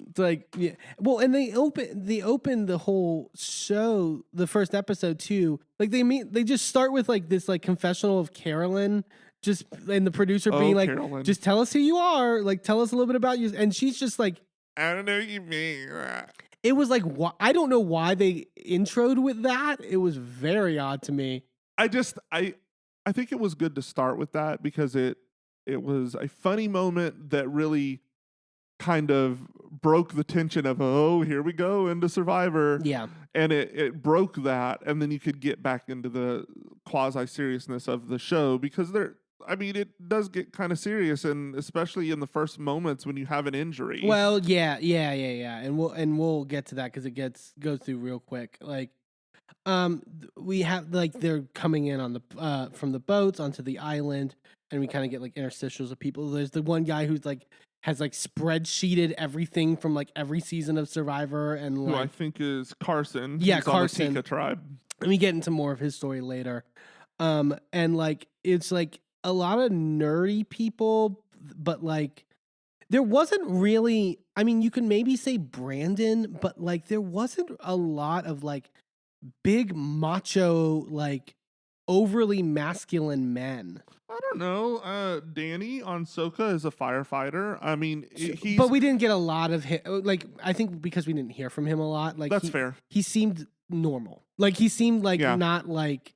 It's like, yeah. Well, and they open the whole show, the first episode too. Like they just start with like this like confessional of Carolyn. And the producer being like, Carolyn. just tell us who you are. Like, tell us a little bit about you. And she's just like, I don't know what you mean. It was like, I don't know why they introed with that. It was very odd to me. I think it was good to start with that because it was a funny moment that really kind of broke the tension of, oh, here we go into Survivor. Yeah. And it broke that, and then you could get back into the quasi-seriousness of the show because it does get kind of serious, and especially in the first moments when you have an injury. Well, yeah. And we'll get to that because it goes through real quick. Like, we have like they're coming in on the from the boats onto the island, and we kind of get like interstitials of people. There's the one guy who's like has like spreadsheeted everything from like every season of Survivor, and who I think is Carson. Yeah, He's Carson. on the Tika tribe. And we get into more of his story later. And like it's like a lot of nerdy people, but like there wasn't really. I mean, you can maybe say Brandon, but like there wasn't a lot of like big macho, like overly masculine men. I don't know. Danny on Soka is a firefighter. I mean, but we didn't get a lot of him. Like, I think because we didn't hear from him a lot. Like, that's fair. He seemed normal. Like, he seemed like not like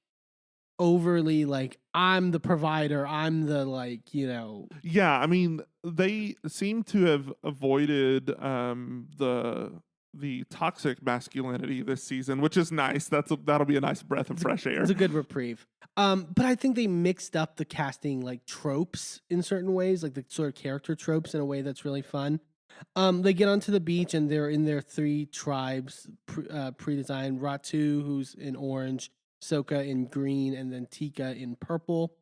overly like, I'm the provider. I'm the like, Yeah, I mean, they seem to have avoided the toxic masculinity this season, which is nice. That'll be a nice breath of fresh air. It's a good reprieve. But I think they mixed up the casting like tropes in certain ways, like the sort of character tropes in a way that's really fun. They get onto the beach and they're in their 3 tribes pre-designed. Ratu, who's in orange, Soka in green, and then Tika in purple.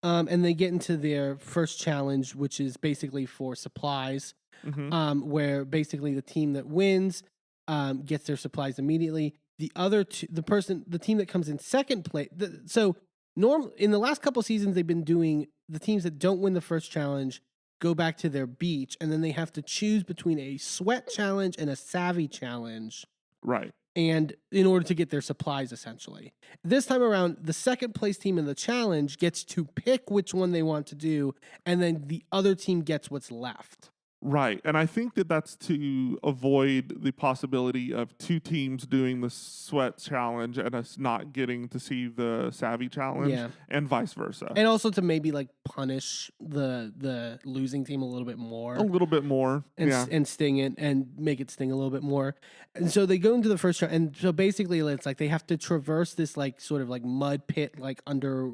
And they get into their first challenge, which is basically for supplies. Where basically the team that wins gets their supplies immediately. The team that comes in second place. In the last couple seasons, they've been doing the teams that don't win the first challenge go back to their beach, and then they have to choose between a sweat challenge and a savvy challenge. Right. And in order to get their supplies, essentially. This time around, the second place team in the challenge gets to pick which one they want to do, and then the other team gets what's left. Right. And I think that that's to avoid the possibility of two teams doing the sweat challenge and us not getting to see the savvy challenge Yeah. and vice versa. And also to maybe like punish the losing team a little bit more. A little bit more. And sting it and make it sting a little bit more. And so they go into the first round, and so basically it's like they have to traverse this like sort of like mud pit, like under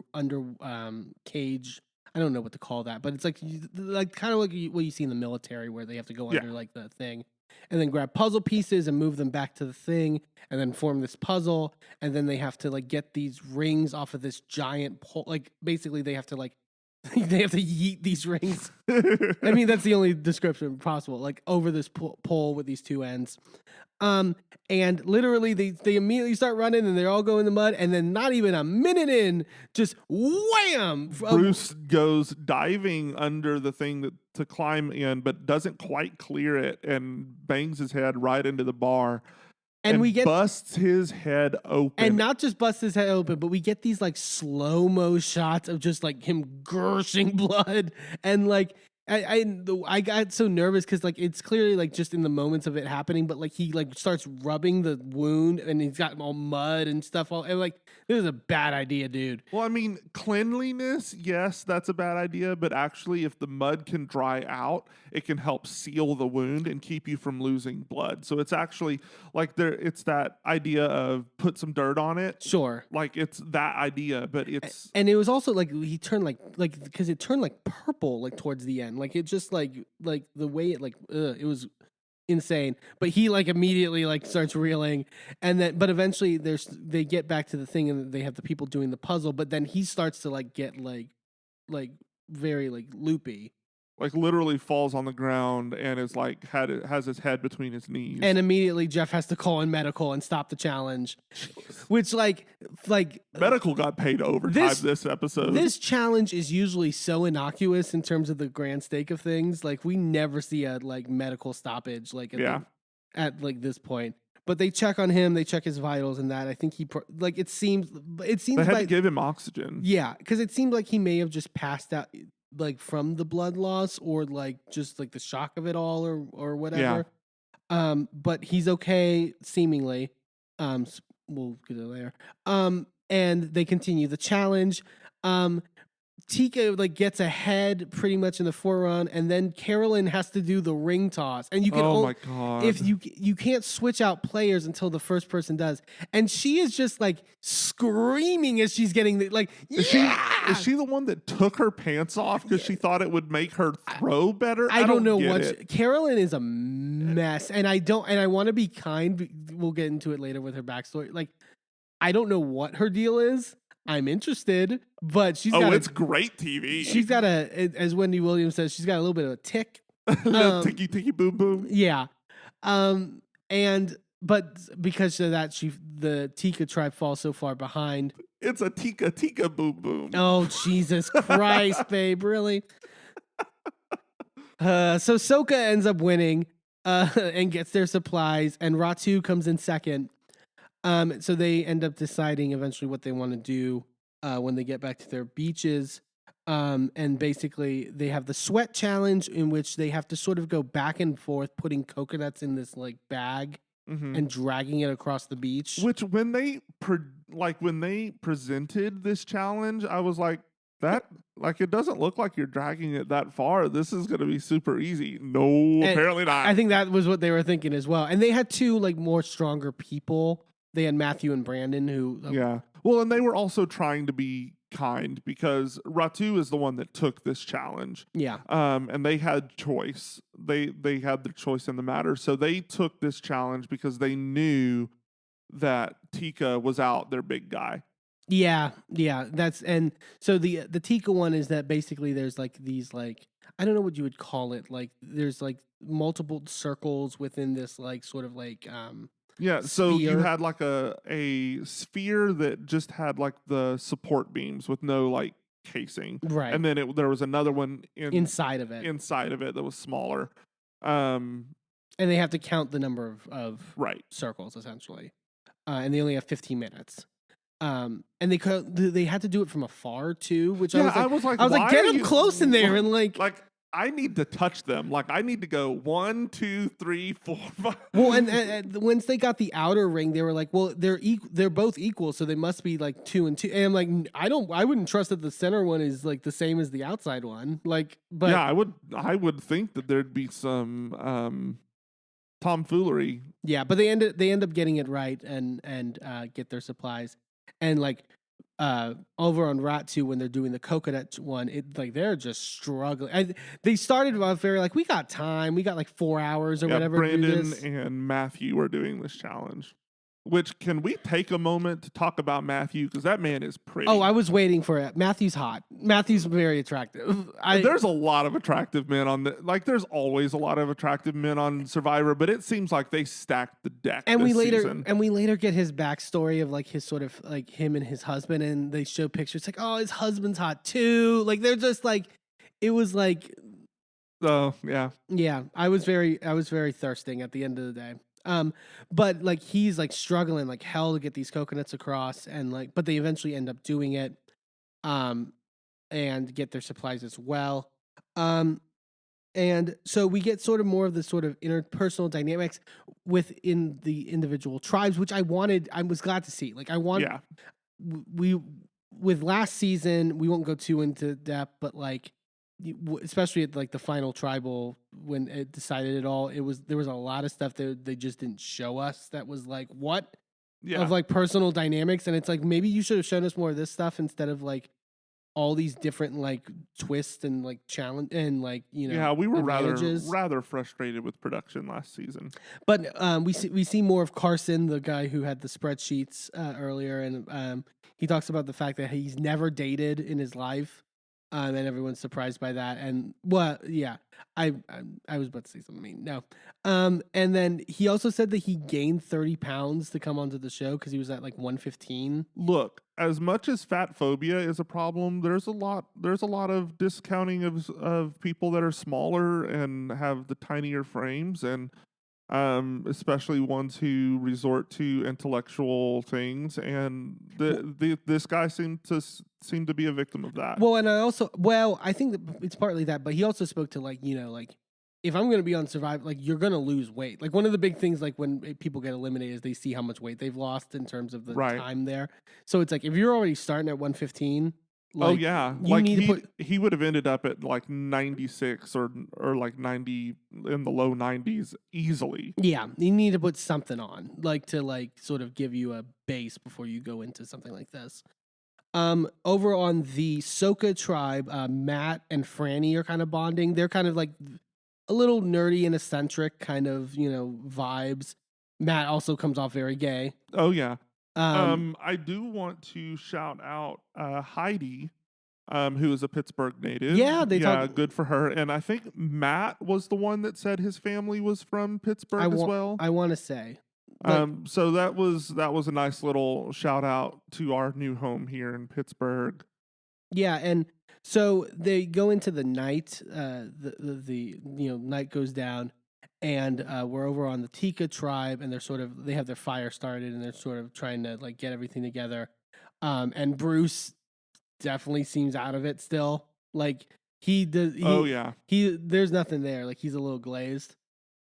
cage. I don't know what to call that, but it's like kind of like what you see in the military where they have to go under like the thing, and then grab puzzle pieces and move them back to the thing, and then form this puzzle, and then they have to like get these rings off of this giant pole. Like basically they have to like they have to yeet these rings. I mean, that's the only description possible. Like over this pole with these two ends. And literally they immediately start running and they're all going in the mud. And then not even a minute in, just wham! Bruce goes diving under the thing to climb in, but doesn't quite clear it and bangs his head right into the bar. And we busts his head open. And not just busts his head open, but we get these like slow-mo shots of just like him gushing blood. And like I got so nervous because like it's clearly like just in the moments of it happening, but like he like starts rubbing the wound and he's got all mud and stuff all, and like this is a bad idea, dude. Well, I mean, cleanliness, yes, that's a bad idea, but actually if the mud can dry out, it can help seal the wound and keep you from losing blood. So it's actually like it's that idea of put some dirt on it. Sure. Like it's that idea, but it's and it was also like he turned like because it turned like purple like towards the end. Like it just like the way it like it was insane. But he like immediately like starts reeling, and then but eventually they get back to the thing and they have the people doing the puzzle. But then he starts to like get like very like loopy. Like literally falls on the ground and is like has his head between his knees. And immediately Jeff has to call in medical and stop the challenge. Which like medical got paid overtime this episode. This challenge is usually so innocuous in terms of the grand stake of things. Like we never see a like medical stoppage like at like this point. But they check on him, they check his vitals and that. I think it seems they had to give him oxygen. Yeah, because it seemed like he may have just passed out like from the blood loss or like just like the shock of it all or whatever. Yeah. But he's okay seemingly. We'll get it later. And they continue the challenge. Tika like gets ahead pretty much in the forerun, and then Carolyn has to do the ring toss. And you can my God. If you can't switch out players until the first person does. And she is just like screaming as she's getting the like Is she the one that took her pants off because she thought it would make her throw better? I don't know what Carolyn is a mess, and I want to be kind. We'll get into it later with her backstory. Like I don't know what her deal is. I'm interested, but it's great TV. She's got as Wendy Williams says, she's got a little bit of a tick. Ticky ticky boom boom. Yeah. But because of that, the Tika tribe falls so far behind. It's a tika boom boom. Oh, Jesus Christ, babe, really? So Soka ends up winning and gets their supplies, and Ratu comes in second. So they end up deciding eventually what they want to do when they get back to their beaches. And basically they have the sweat challenge in which they have to sort of go back and forth putting coconuts in this like bag and dragging it across the beach. Which when they presented this challenge, I was like, it doesn't look like you're dragging it that far. This is going to be super easy. No, apparently not. I think that was what they were thinking as well. And they had two like more stronger people. They had Matthew and Brandon who... Yeah. Well, and they were also trying to be kind because Ratu is the one that took this challenge. Yeah. And they had choice. They had their choice in the matter. So they took this challenge because they knew that Tika was out their big guy. Yeah. And so the Tika one is that basically there's like these like... I don't know what you would call it. Like there's like multiple circles within this like sort of like... Yeah, so you had like a sphere that just had like the support beams with no like casing. Right. And then there was another one inside of it that was smaller. And they have to count the number of circles essentially. And they only have 15 minutes. And they had to do it from afar too, which I was like, get them close in there and like I need to touch them. Like I need to go 1, 2, 3, 4, 5. Well, and once they got the outer ring, they were like, well, they're both equal, so they must be like 2 and 2. And I'm like, I wouldn't trust that the center one is like the same as the outside one. Like, but yeah, I would think that there'd be some tomfoolery. yeah, but they end up getting it right and get their supplies. And like over on Rat 2 when they're doing the coconut one, it like they're just struggling. They started off very like, we got time, we got like 4 hours or whatever. Brandon and Matthew are doing this challenge. Which, can we take a moment to talk about Matthew? Because that man is pretty. Oh, I was waiting for it. Matthew's hot. Matthew's very attractive. There's a lot of attractive men on there's always a lot of attractive men on Survivor, but it seems like they stacked the deck. And this we season. later get his backstory of like his sort of like him and his husband, and they show pictures like, oh, his husband's hot too. Like they're just like, it was like, oh yeah, yeah. I was very thirsting at the end of the day. But like he's like struggling like hell to get these coconuts across, and like, but they eventually end up doing it, and get their supplies as well. And so we get sort of more of the sort of interpersonal dynamics within the individual tribes, which I was glad to see. Like we with last season, we won't go too into depth, but like, especially at like the final tribal when it decided it all, there was a lot of stuff that they just didn't show us that was like of like personal dynamics, and it's like maybe you should have shown us more of this stuff instead of like all these different like twists and like challenge and like, you know. Yeah, we were advantages. rather frustrated with production last season. But we see more of Carson, the guy who had the spreadsheets earlier, and he talks about the fact that he's never dated in his life. And everyone's surprised by that. And well, yeah, I was about to say something mean. No. And then he also said that he gained 30 pounds to come onto the show because he was at like 115. Look, as much as fat phobia is a problem, there's a lot of discounting of people that are smaller and have the tinier frames, and especially ones who resort to intellectual things, and this guy seemed to be a victim of that. Well, and I think that it's partly that, but he also spoke to like, you know, like if I'm going to be on Survivor, like you're going to lose weight. Like one of the big things, like when people get eliminated, is they see how much weight they've lost in terms of the time there. So it's like if you're already starting at 115. Like, oh yeah, like he would have ended up at like 96 or like 90 in the low 90s easily. Yeah, you need to put something on, like to like sort of give you a base before you go into something like this. Over on the Soka tribe, Matt and Franny are kind of bonding. They're kind of like a little nerdy and eccentric kind of, you know, vibes. Matt also comes off very gay. Oh yeah. I do want to shout out Heidi, who is a Pittsburgh native. Yeah, good for her. And I think Matt was the one that said his family was from Pittsburgh as well. I want to say. So that was a nice little shout out to our new home here in Pittsburgh. Yeah, and so they go into the night. The night goes down. And we're over on the Tika tribe, and they have their fire started, and they're sort of trying to like get everything together. And Bruce definitely seems out of it still. Like there's nothing there. Like he's a little glazed.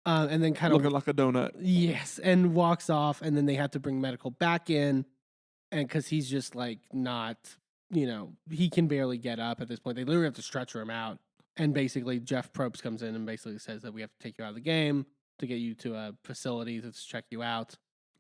And then kind of looking like a donut. Yes, and walks off, and then they have to bring medical back in, and because he's just like not, you know, he can barely get up at this point. They literally have to stretcher him out. And basically, Jeff Probst comes in and basically says that we have to take you out of the game to get you to a facility to check you out.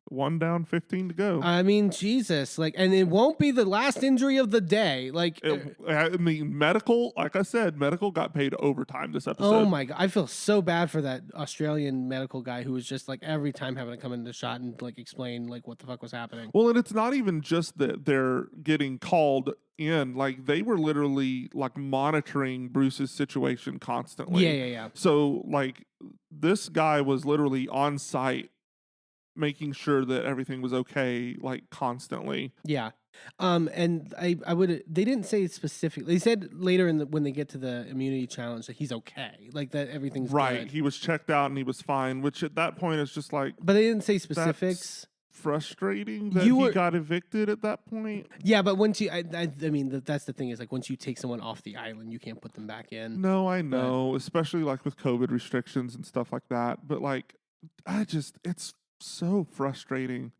1 down, 15 to go. I mean, Jesus, like, and it won't be the last injury of the day. Like, medical, like I said, medical got paid overtime this episode. Oh my God. I feel so bad for that Australian medical guy who was just like every time having to come into the shot and like explain like what the fuck was happening. Well, and it's not even just that they're getting called in, like they were literally like monitoring Bruce's situation constantly. Yeah. So like this guy was literally on site making sure that everything was okay, like constantly. Yeah. And they didn't say specifically. They said later when they get to the immunity challenge that he's okay, like that everything's right. good. He was checked out and he was fine, which at that point is just like. But they didn't say specifics. frustrating that You he were- got evicted at that point. Yeah, but once I mean, that's the thing is like once you take someone off the island, you can't put them back in. No, I know, especially like with COVID restrictions and stuff like that. But like, it's so frustrating.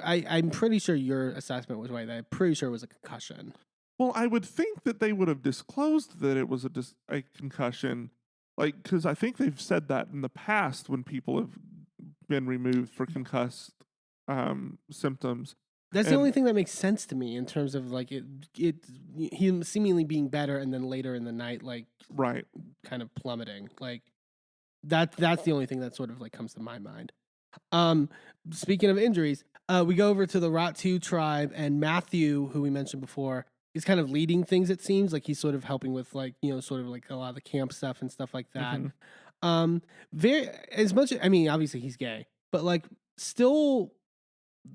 I'm pretty sure your assessment was right. I'm pretty sure it was a concussion. Well, I would think that they would have disclosed that it was a concussion, like because I think they've said that in the past when people have been removed for concussed symptoms. That's the And- only thing that makes sense to me in terms of like him seemingly being better and then later in the night like Right. kind of plummeting. Like that's the only thing that sort of like comes to my mind. Speaking of injuries, we go over to the Ratu tribe and Matthew, who we mentioned before, is kind of leading things. It seems like he's sort of helping with like sort of like a lot of the camp stuff and stuff like that. Mhm. Very as much. I mean, obviously he's gay, but like still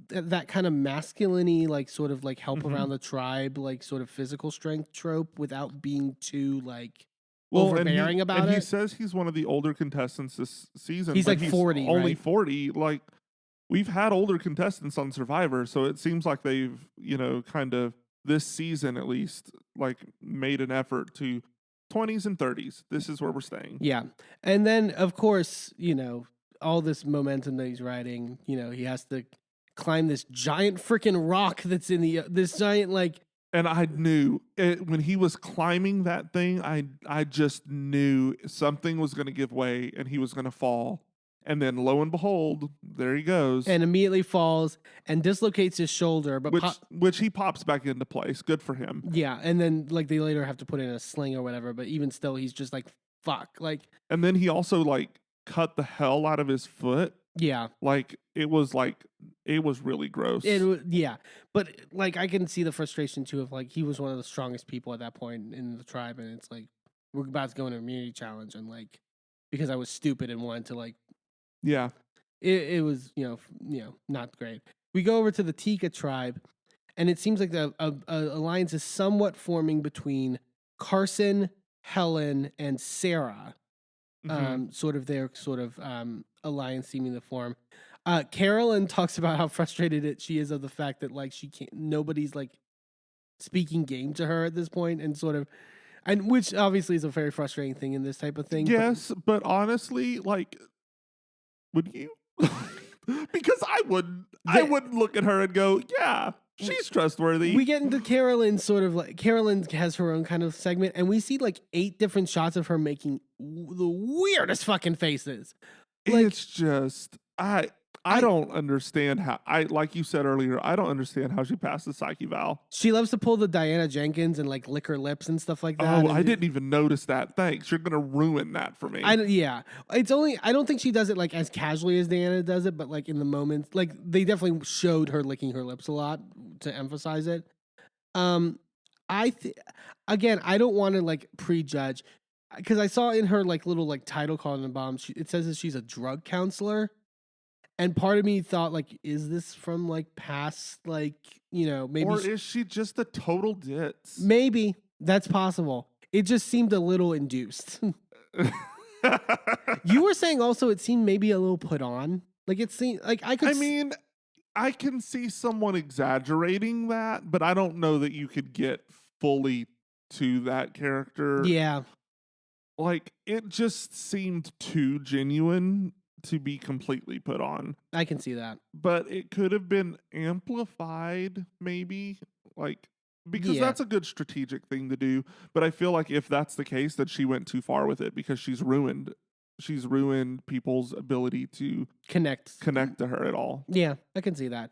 that kind of masculine-y, like sort of like help Mhm. around the tribe, like sort of physical strength trope without being too like Well, overbearing about and it. he says he's one of the older contestants this season. He's but like 40, only right? 40. Like we've had older contestants on Survivor, so it seems like they've kind of this season at least like made an effort to 20s and 30s. This is where we're staying. Yeah. And then, of course, all this momentum that he's riding, he has to climb this giant freaking rock that's in this giant, like, And I knew it when he was climbing that thing. I just knew something was going to give way and he was going to fall. And then lo and behold, there he goes. and immediately falls and dislocates his shoulder. But which he pops back into place. Good for him. yeah. And then, like, they later have to put in a sling or whatever. But even still, he's just like, fuck. Like, And then he also like cut the hell out of his foot. yeah. Like it was really gross. Yeah. But, like, I can see the frustration, too, of, like, he was one of the strongest people at that point in the tribe. And it's like, we're about to go into a immunity challenge. And, like, because I was stupid and wanted to, like, Yeah. it was, not great. We go over to the Tika tribe, and it seems like the alliance is somewhat forming between Carson, Helen, and Sarah. Mhm. Sort of their alliance seeming to form. Carolyn talks about how frustrated she is of the fact that like nobody's like speaking game to her at this point, and which obviously is a very frustrating thing in this type of thing. Yes, but honestly, like, would you? Because I wouldn't look at her and go, yeah, she's trustworthy. We get into Carolyn Carolyn has her own kind of segment, and we see like 8 different shots of her making the weirdest fucking faces. Like, It's just I don't understand how like you said earlier, I don't understand how she passed the psyche eval. she loves to pull the Diana Jenkins and like lick her lips and stuff like that. Oh, and I didn't even notice that. Thanks. You're gonna ruin that for me. I don't think she does it like as casually as Diana does it, but like in the moments, like they definitely showed her licking her lips a lot to emphasize it. Again, I don't want to like prejudge because I saw in her like little like title card on the bottom, it says that she's a drug counselor, and part of me thought like, is this from like past like maybe or is she just a total ditz? maybe that's possible. It just seemed a little induced. You were saying also it seemed maybe a little put on. Like it seemed like I mean, I can see someone exaggerating that, but I don't know that you could get fully to that character. yeah. Like it just seemed too genuine to be completely put on. I can see that. But it could have been amplified, maybe. Like because Yeah. that's a good strategic thing to do. But I feel like if that's the case, that she went too far with it because she's ruined people's ability to Connect to her at all. Yeah, I can see that.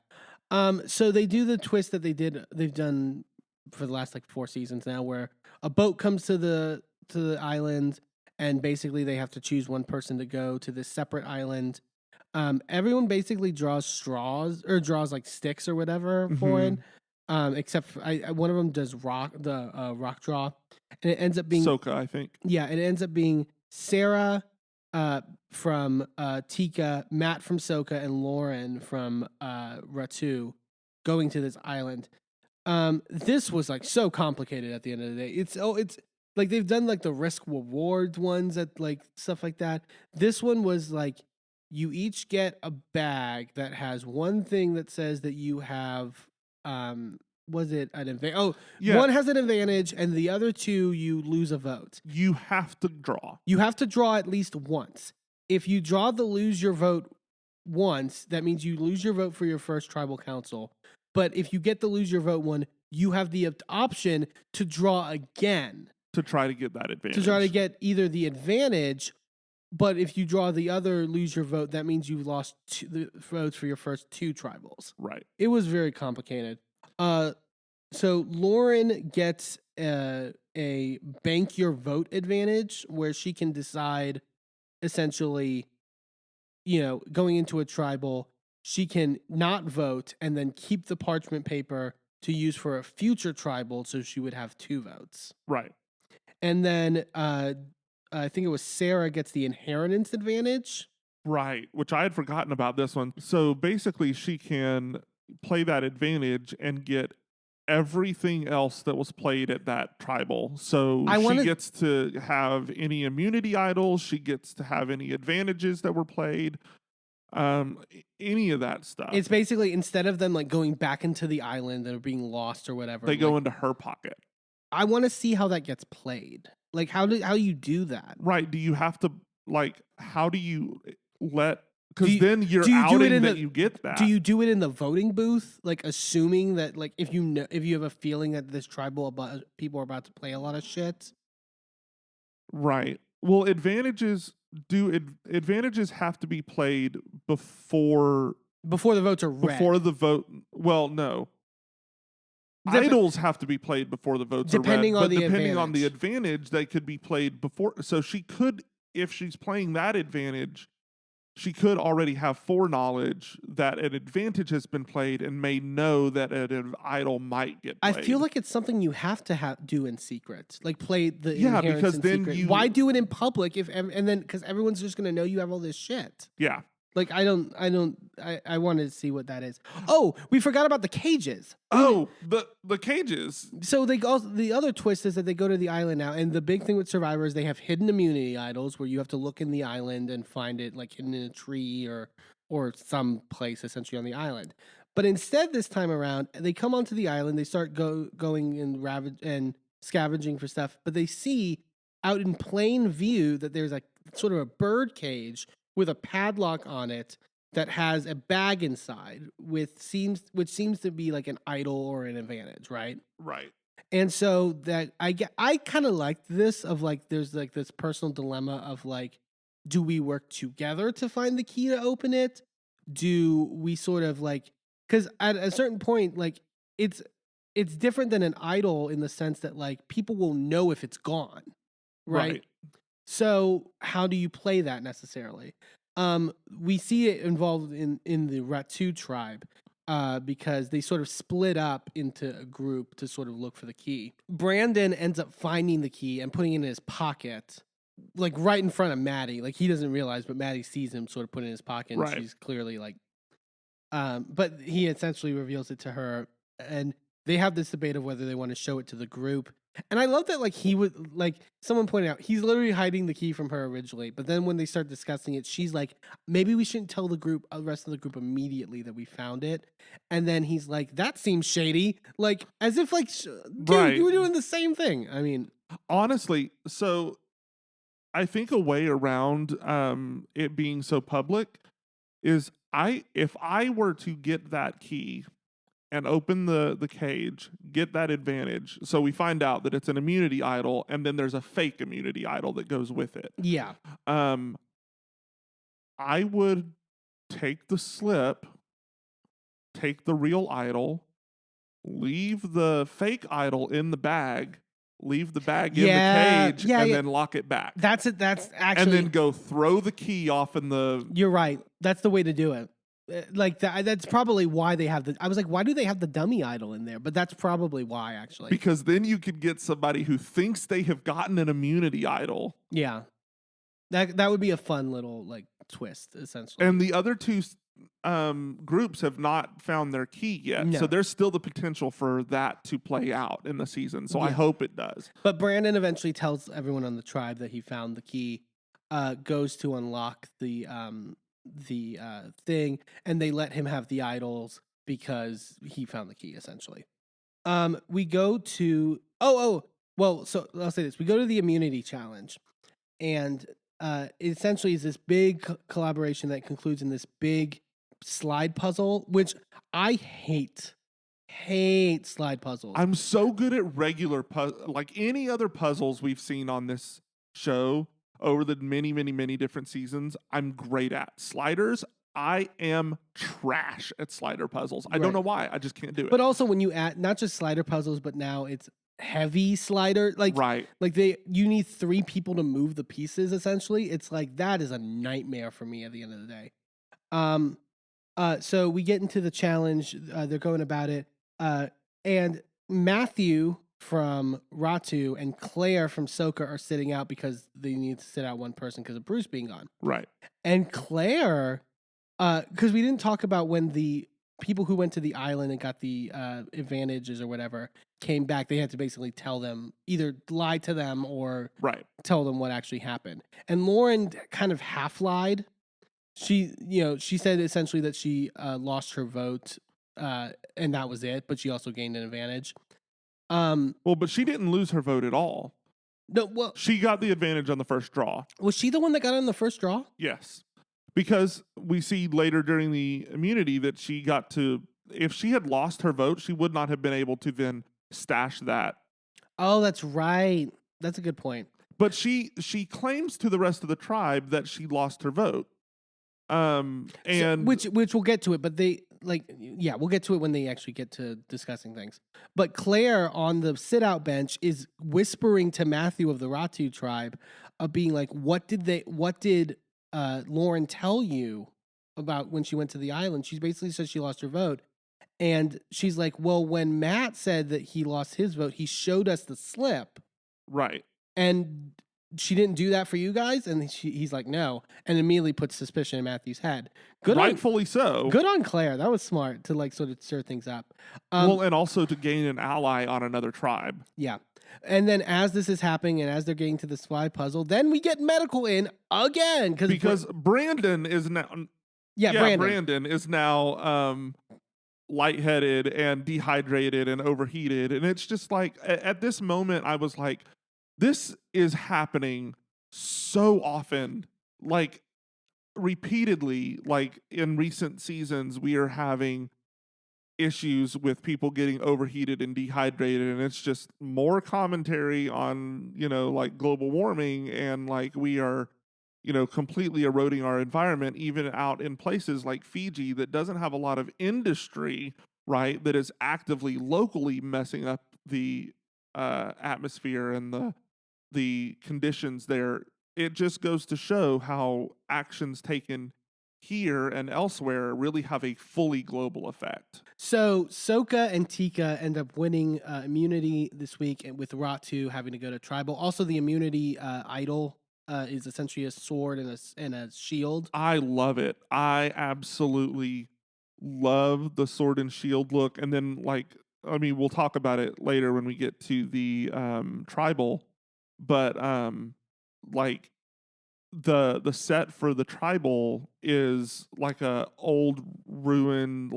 So they do the twist that they've done for the last like 4 seasons now, where a boat comes to the island, and basically they have to choose one person to go to this separate island. Everyone basically draws straws or draws like sticks or whatever for it. Except for, one of them does rock draw, and it ends up being Soka, I think. Yeah, it ends up being Sarah from Tika, Matt from Soka, and Lauren from Ratu going to this island. This was like so complicated at the end of the day. It's like they've done like the risk reward ones at like stuff like that. This one was like you each get a bag that has one thing that says that you have was it an advantage? Oh, Yeah. one has an advantage and the other two you lose a vote. You have to draw. You have to draw at least once. If you draw the lose your vote once, that means you lose your vote for your first tribal council. But if you get the lose your vote one, you have the option to draw again. To try to get that advantage. To try to get either the advantage, but if you draw the other lose your vote, that means you've lost the votes for your first two tribals. Right. It was very complicated. So Lauren gets a bank your vote advantage where she can decide essentially, going into a tribal, she can not vote and then keep the parchment paper to use for a future tribal, so she would have 2 votes. Right. And then I think it was Sarah gets the inheritance advantage. Right, which I had forgotten about this one. So basically, she can play that advantage and get everything else that was played at that tribal. So she gets to have any immunity idols. She gets to have any advantages that were played. Any of that stuff. It's basically, instead of them like going back into the island or being lost or whatever, they go into her pocket. I want to see how that gets played. Like how you do that? Right. Do you have to how do you let? Because then you're outing that you get that. Do you do it in the voting booth? Like assuming that like if you have a feeling that this tribal people are about to play a lot of shit. Right. Well, advantages have to be played before the votes are read. Before the vote. Well, no. Idols have to be played before the votes are read. Depending on the advantage, they could be played before. So she could, if she's playing that advantage, she could already have foreknowledge that an advantage has been played and may know that an idol might get played. I feel like it's something you have to do in secret, like play the inheritance because in then secret. Why do it in public because everyone's just gonna know you have all this shit. Yeah. Like I wanted to see what that is. Oh, we forgot about the cages. Oh, the cages. So the other twist is that they go to the island now, and the big thing with Survivor is they have hidden immunity idols where you have to look in the island and find it like hidden in a tree or some place essentially on the island. But instead, this time around, they come onto the island. They start going and scavenging for stuff, but they see out in plain view that there's like sort of a bird cage with a padlock on it that has a bag inside which seems to be like an idol or an advantage, right? Right. And so that I kind of liked this of like there's like this personal dilemma of like, do we work together to find the key to open it? Do we sort of like, because at a certain point, like it's different than an idol in the sense that like people will know if it's gone, right? So how do you play that necessarily? We see it involved in the Ratu tribe because they sort of split up into a group to sort of look for the key. Brandon ends up finding the key and putting it in his pocket, like right in front of Maddie. Like he doesn't realize, but Maddie sees him sort of put it in his pocket, and she's clearly like, but he essentially reveals it to her, and they have this debate of whether they want to show it to the group. And I love that, like, he would, like, someone pointed out, he's literally hiding the key from her originally. But then when they start discussing it, she's like, maybe we shouldn't tell the rest of the group immediately that we found it. And then he's like, that seems shady. Like, as if, like, dude, you were doing the same thing. I mean, honestly, so I think a way around it being so public is if I were to get that key and open the cage, get that advantage. So we find out that it's an immunity idol, and then there's a fake immunity idol that goes with it. Yeah. I would take the slip, take the real idol, leave the fake idol in the bag, leave the bag in the cage, and then lock it back. That's it. That's actually... And then go throw the key off in the... You're right. That's the way to do it. Like that's probably why they have I was like, why do they have the dummy idol in there? But that's probably why, actually. Because then you could get somebody who thinks they have gotten an immunity idol. Yeah, that would be a fun little like twist, essentially. And the other two groups have not found their key yet, so there's still the potential for that to play out in the season. So I hope it does. But Brandon eventually tells everyone on the tribe that he found the key. Goes to unlock the thing, and they let him have the idols because he found the key, essentially. We go to so I'll say this: we go to the immunity challenge, and it essentially is this big collaboration that concludes in this big slide puzzle, which I hate slide puzzles. I'm so good at regular like any other puzzles we've seen on this show over the many, many, many different seasons. I'm great at sliders. I am trash at slider puzzles. I don't know why. I just can't do it. But also when you add not just slider puzzles, but now it's heavy slider, like you need 3 people to move the pieces. Essentially, it's like that is a nightmare for me at the end of the day. So we get into the challenge. They're going about it, and Matthew from Ratu and Claire from Soka are sitting out because they need to sit out one person because of Bruce being gone. Right. And Claire, because we didn't talk about when the people who went to the island and got the advantages or whatever came back, they had to basically tell them, either lie to them or tell them what actually happened. And Lauren kind of half lied. She said essentially that she lost her vote and that was it, but she also gained an advantage. But she didn't lose her vote at all. No, well, she got the advantage on the first draw. Was she the one that got on the first draw? Yes. Because we see later during the immunity that she got to, if she had lost her vote, she would not have been able to then stash that. Oh, that's right. That's a good point. But she claims to the rest of the tribe that she lost her vote. And which we'll get to it, but we'll get to it when they actually get to discussing things. But Claire on the sit out bench is whispering to Matthew of the Ratu tribe of being like, what did Lauren tell you about when she went to the island? She basically said she lost her vote. And she's like, well, when Matt said that he lost his vote, he showed us the slip. Right. And she didn't do that for you guys? And he's like, no. And immediately puts suspicion in Matthew's head. Rightfully so. Good on Claire. That was smart to sort of stir things up. And also to gain an ally on another tribe. Yeah. And then as this is happening and as they're getting to the slide puzzle, then we get medical in again. Because Brandon is now... Brandon is now lightheaded and dehydrated and overheated. And it's just like, at this moment, I was like, this is happening so often, like repeatedly, like in recent seasons, we are having issues with people getting overheated and dehydrated. And it's just more commentary on, like global warming and like we are, completely eroding our environment, even out in places like Fiji that doesn't have a lot of industry, right? That is actively locally messing up the atmosphere and the conditions there. It just goes to show how actions taken here and elsewhere really have a fully global effect. So Soka and Tika end up winning immunity this week, and with Ratu having to go to tribal. Also, the immunity idol is essentially a sword and a shield. I love it. I absolutely love the sword and shield look. And then, we'll talk about it later when we get to the tribal. But the set for the tribal is like a old ruined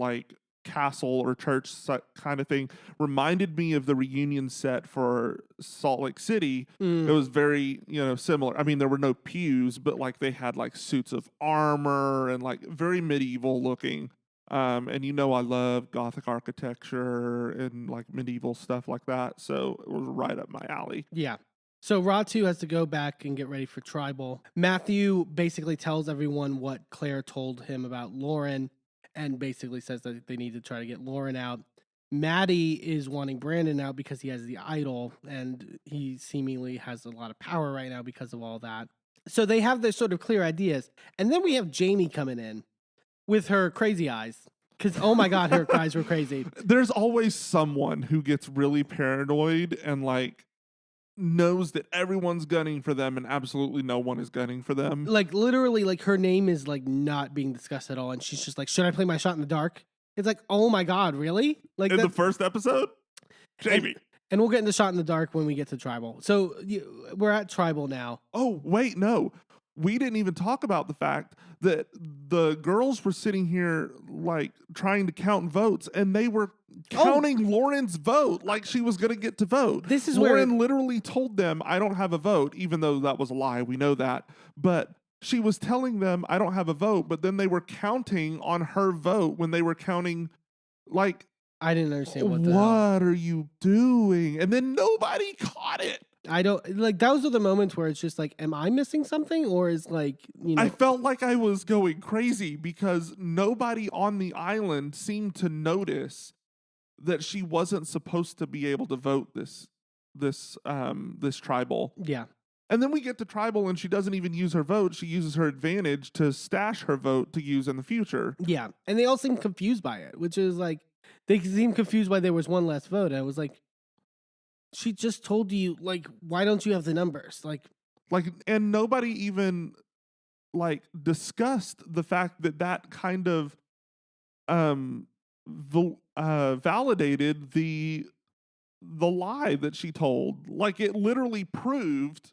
castle or church kind of thing. Reminded me of the reunion set for Salt Lake City. It was very similar. I mean, there were no pews, but they had suits of armor and very medieval looking. And I love Gothic architecture and medieval stuff like that. So it was right up my alley. Yeah. So Ratu has to go back and get ready for tribal. Matthew basically tells everyone what Claire told him about Lauren and basically says that they need to try to get Lauren out. Maddie is wanting Brandon out because he has the idol and he seemingly has a lot of power right now because of all that. So they have their sort of clear ideas. And then we have Jamie coming in with her crazy eyes. Because, oh my God, her eyes were crazy. There's always someone who gets really paranoid and knows that everyone's gunning for them and absolutely no one is gunning for them. Literally, her name is not being discussed at all. And she's just like, should I play my shot in the dark? It's like, oh my God, really? In the first episode? Jamie. And we'll get into shot in the dark when we get to tribal. So we're at tribal now. Oh, wait, no. we didn't even talk about the fact that the girls were sitting here like trying to count votes, and they were counting Lauren's vote like she was going to get to vote. This is Lauren literally told them, I don't have a vote, even though that was a lie. We know that. But she was telling them, I don't have a vote. But then they were counting on her vote when they were counting, like, I didn't understand what are you doing? And then nobody caught it. I don't like, those are the moments where it's just like, am I missing something? Or is like, you know, I felt like I was going crazy because nobody on the island seemed to notice that she wasn't supposed to be able to vote this tribal. yeah. And then we get to tribal and she doesn't even use her vote. She uses her advantage to stash her vote to use in the future. Yeah. And they all seem confused by it, which is like, they seem confused why there was one less vote. And I was like, she just told you, like, why don't you have the numbers? Like, and nobody even like discussed the fact that kind of validated the lie that she told. Like, it literally proved.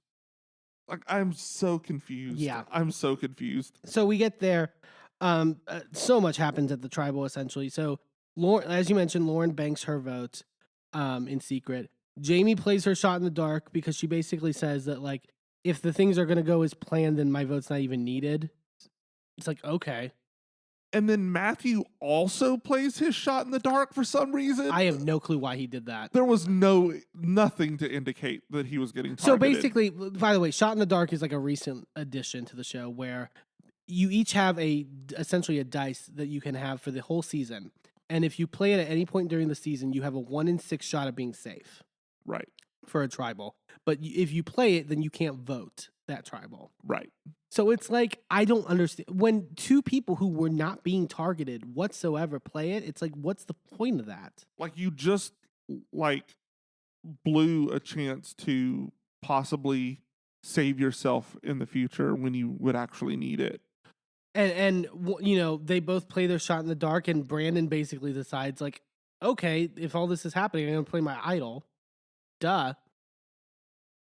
Like, I'm so confused. Yeah. I'm so confused. so we get there. So much happens at the tribal, essentially. So Lauren, as you mentioned, Lauren banks her vote in secret. Jamie plays her shot in the dark because she basically says that, like, if the things are going to go as planned, then my vote's not even needed. It's like, okay. And then Matthew also plays his shot in the dark for some reason. I have no clue why he did that. There was nothing to indicate that he was getting targeted. So basically, by the way, Shot in the Dark is like a recent addition to the show where you each have essentially a dice that you can have for the whole season. And if you play it at any point during the season, you have a 1 in 6 shot of being safe. Right. For a tribal. But if you play it, then you can't vote that tribal. Right. So it's like, I don't understand. When two people who were not being targeted whatsoever play it, it's like, what's the point of that? Like, you just, like, blew a chance to possibly save yourself in the future when you would actually need it. And you know, they both play their shot in the dark, and Brandon basically decides, like, okay, if all this is happening, I'm going to play my idol. Duh.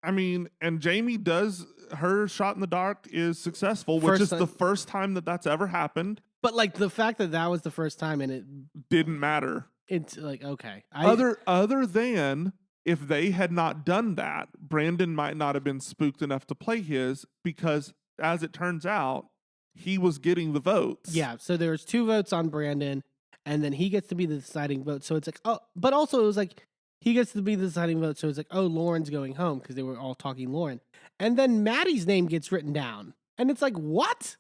I mean, and Jamie does, her shot in the dark is successful, which is the first time that's ever happened. But, like, the fact that was the first time and it didn't matter. It's like, okay. Other than if they had not done that, Brandon might not have been spooked enough to play his, because as it turns out, he was getting the votes. Yeah, so there's 2 votes on Brandon, and then he gets to be the deciding vote. So it's like, oh, but also it was like, he gets to be the deciding vote. So it's like, oh, Lauren's going home, because they were all talking Lauren. And then Maddie's name gets written down. And it's like, what?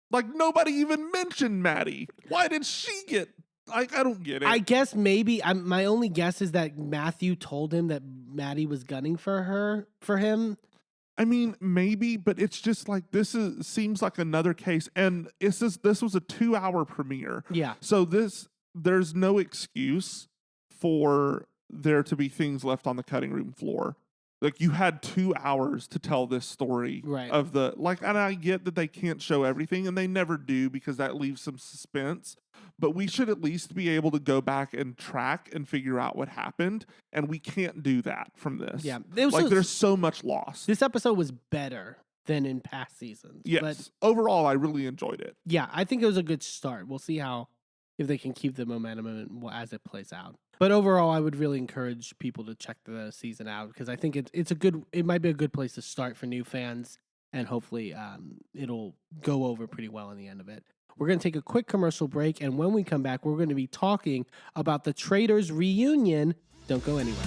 Like, nobody even mentioned Maddie. Why did she get, like, I don't get it. I guess maybe, my only guess is that Matthew told him that Maddie was gunning for him. I mean, maybe, but it's just like, seems like another case. And this was a 2-hour premiere. Yeah. So there's no excuse for there to be things left on the cutting room floor. Like, you had 2 hours to tell this story. Right. Of the, like, and I get that they can't show everything, and they never do, because that leaves some suspense. But we should at least be able to go back and track and figure out what happened. And we can't do that from this. Yeah. There's so much lost. This episode was better than in past seasons. Yes. But overall, I really enjoyed it. yeah, I think it was a good start. We'll see if they can keep the momentum as it plays out. But overall, I would really encourage people to check the season out, because I think it might be a good place to start for new fans, and hopefully it'll go over pretty well in the end of it. We're going to take a quick commercial break, and when we come back, we're going to be talking about the Traitors reunion. Don't go anywhere.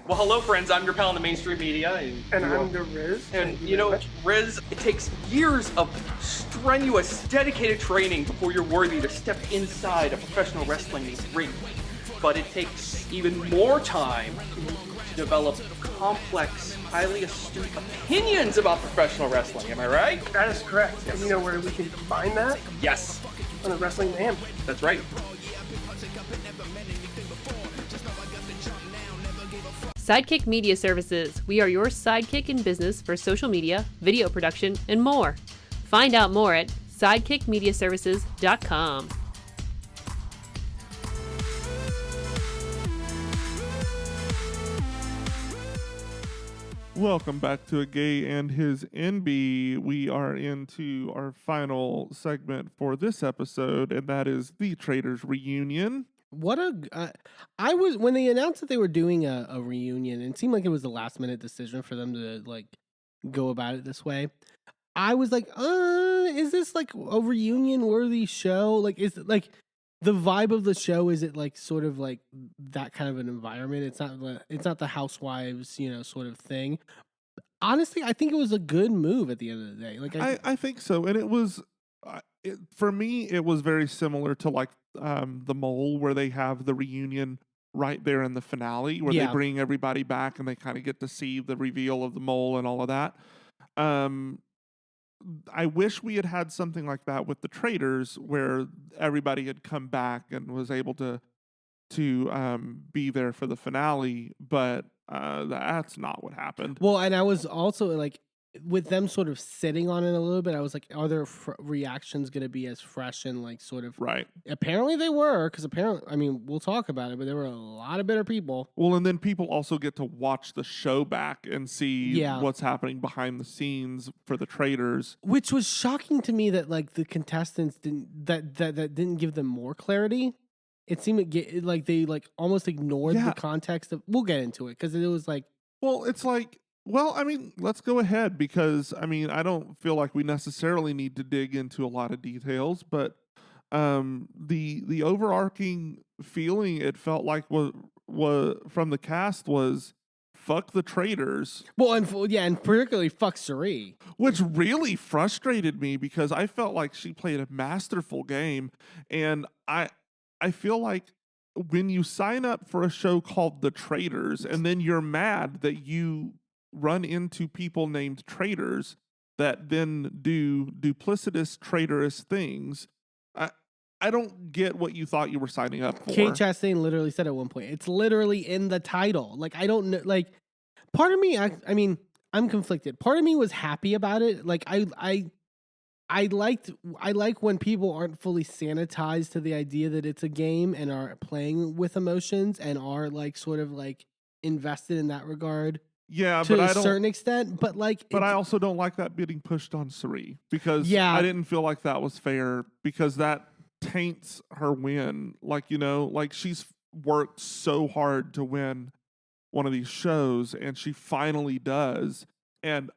Well, hello, friends. I'm your pal in the mainstream media. And I'm the Riz. And, you know, Riz, it takes years of strenuous, dedicated training before you're worthy to step inside a professional wrestling ring. But it takes even more time to develop complex, highly astute opinions about professional wrestling. Am I right? That is correct. And you know where we can combine that? Yes. On the Wrestling Mayhem. That's right. Sidekick Media Services. We are your sidekick in business for social media, video production, and more. Find out more at sidekickmediaservices.com. Welcome back to A Gay and His Enby. We are into our final segment for this episode, and that is the Traitors reunion. What a I was when they announced that they were doing a reunion, and it seemed like it was a last minute decision for them to like go about it this way. I was like, is this like a reunion worthy show? Like, is it like the vibe of the show? Is it like sort of like that kind of an environment? It's not the Housewives, sort of thing. Honestly, I think it was a good move at the end of the day. Like, I think so, and it was for me. It was very similar to like the Mole, where they have the reunion right there in the finale, where they Yeah. bring everybody back and they kind of get to see the reveal of the Mole and all of that. I wish we had had something like that with the Traitors, where everybody had come back and was able to be there for the finale, but that's not what happened. well, and I was also like, with them sort of sitting on it a little bit, I was like, are their reactions going to be as fresh and like sort of? Right. Apparently they were, because apparently, I mean, we'll talk about it, but there were a lot of bitter people. Well, and then people also get to watch the show back and see Yeah. what's happening behind the scenes for the Traitors. Which was shocking to me that like the contestants that didn't give them more clarity. It seemed like they like almost ignored Yeah. the context of. We'll get into it because it was like, Well, it's like, well, I mean, let's go ahead, because I mean, I don't feel like we necessarily need to dig into a lot of details, but the overarching feeling it felt like was from the cast was fuck the Traitors, well, and and particularly fuck Suri. which really frustrated me because I felt like she played a masterful game, and I feel like when you sign up for a show called The Traitors and then you're mad that you run into people named traitors that then do duplicitous, traitorous things, I don't get what you thought you were signing up for. Kate Chastain literally said at one point, it's literally in the title. Like, I don't know. Like, part of me, I mean, I'm conflicted. Part of me was happy about it. Like, I like when people aren't fully sanitized to the idea that it's a game and are playing with emotions and are like sort of like invested in that regard Yeah, to but I a don't. certain extent. But like, But I also don't like that getting pushed on Suri, because Yeah. I didn't feel like that was fair, because that taints her win. Like, like she's worked so hard to win one of these shows, and she finally does. And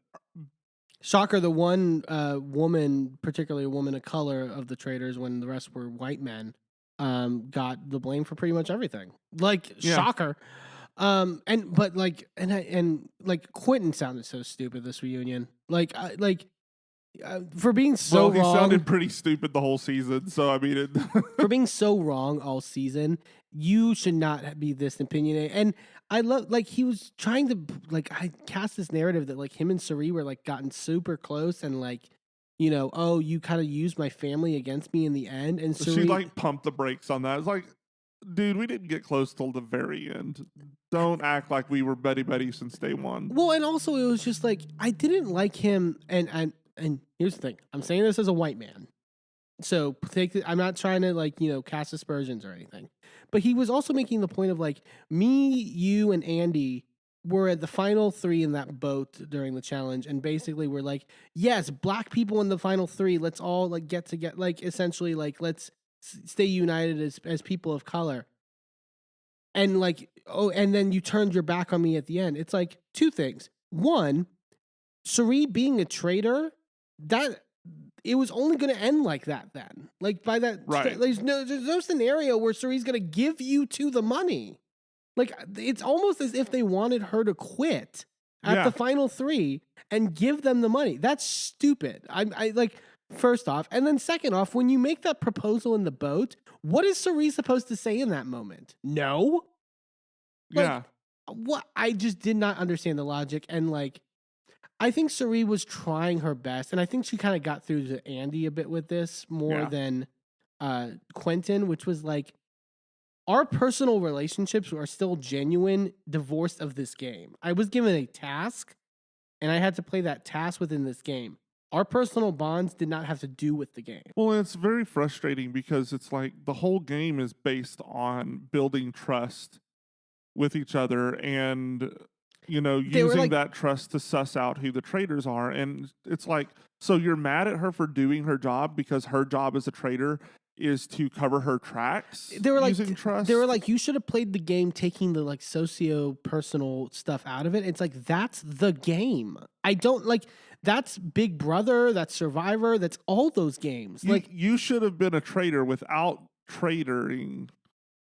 shocker, the one woman, particularly a woman of color of the Traitors, when the rest were white men, got the blame for pretty much everything. Like, Yeah. shocker. And Quentin sounded so stupid this reunion. For being so well, he wrong. sounded pretty stupid the whole season. So I mean, For being so wrong all season, you should not be this opinionated. And I love, like, he was trying to, like, I cast this narrative that, like, him and Suri were, like, gotten super close and, like, oh, you kind of used my family against me in the end. And Suri, she like pumped the brakes on that. It's like, dude, we didn't get close till the very end. Don't act like we were buddy since day one. well, and also it was just, like, I didn't like him. And here's the thing. I'm saying this as a white man. So I'm not trying to like, cast aspersions or anything, but he was also making the point of like, me, you, and Andy were at the final three in that boat during the challenge. And basically we're like, yes, black people in the final three, let's all like get together, like essentially like, let's stay united as people of color. And like, oh, and then you turned your back on me at the end. It's like two things. One, Suri being a traitor, that it was only going to end like that then. Like by that, Right. There's no scenario where Suri's going to give you to the money. Like it's almost as if they wanted her to quit at Yeah. the final three and give them the money. That's stupid. I like, first off, and then second off, when you make that proposal in the boat, what is Suri supposed to say in that moment? No. Like, Yeah. What? I just did not understand the logic, and like, I think Suri was trying her best, and I think she kind of got through to Andy a bit with this more Yeah. than Quentin, which was like, our personal relationships are still genuine, divorced of this game. I was given a task, and I had to play that task within this game. Our personal bonds did not have to do with the game. Well, it's very frustrating because it's like the whole game is based on building trust with each other, and you know, They were using like- that trust to suss out who the traitors are. And it's like, so you're mad at her for doing her job because her job as a traitor is to cover her tracks They were like, using trust? they were like, you should have played the game, taking the like socio-personal stuff out of it. It's like, that's the game. I don't like, that's Big Brother, that's Survivor, that's all those games. you, Like, you should have been a traitor without traitoring.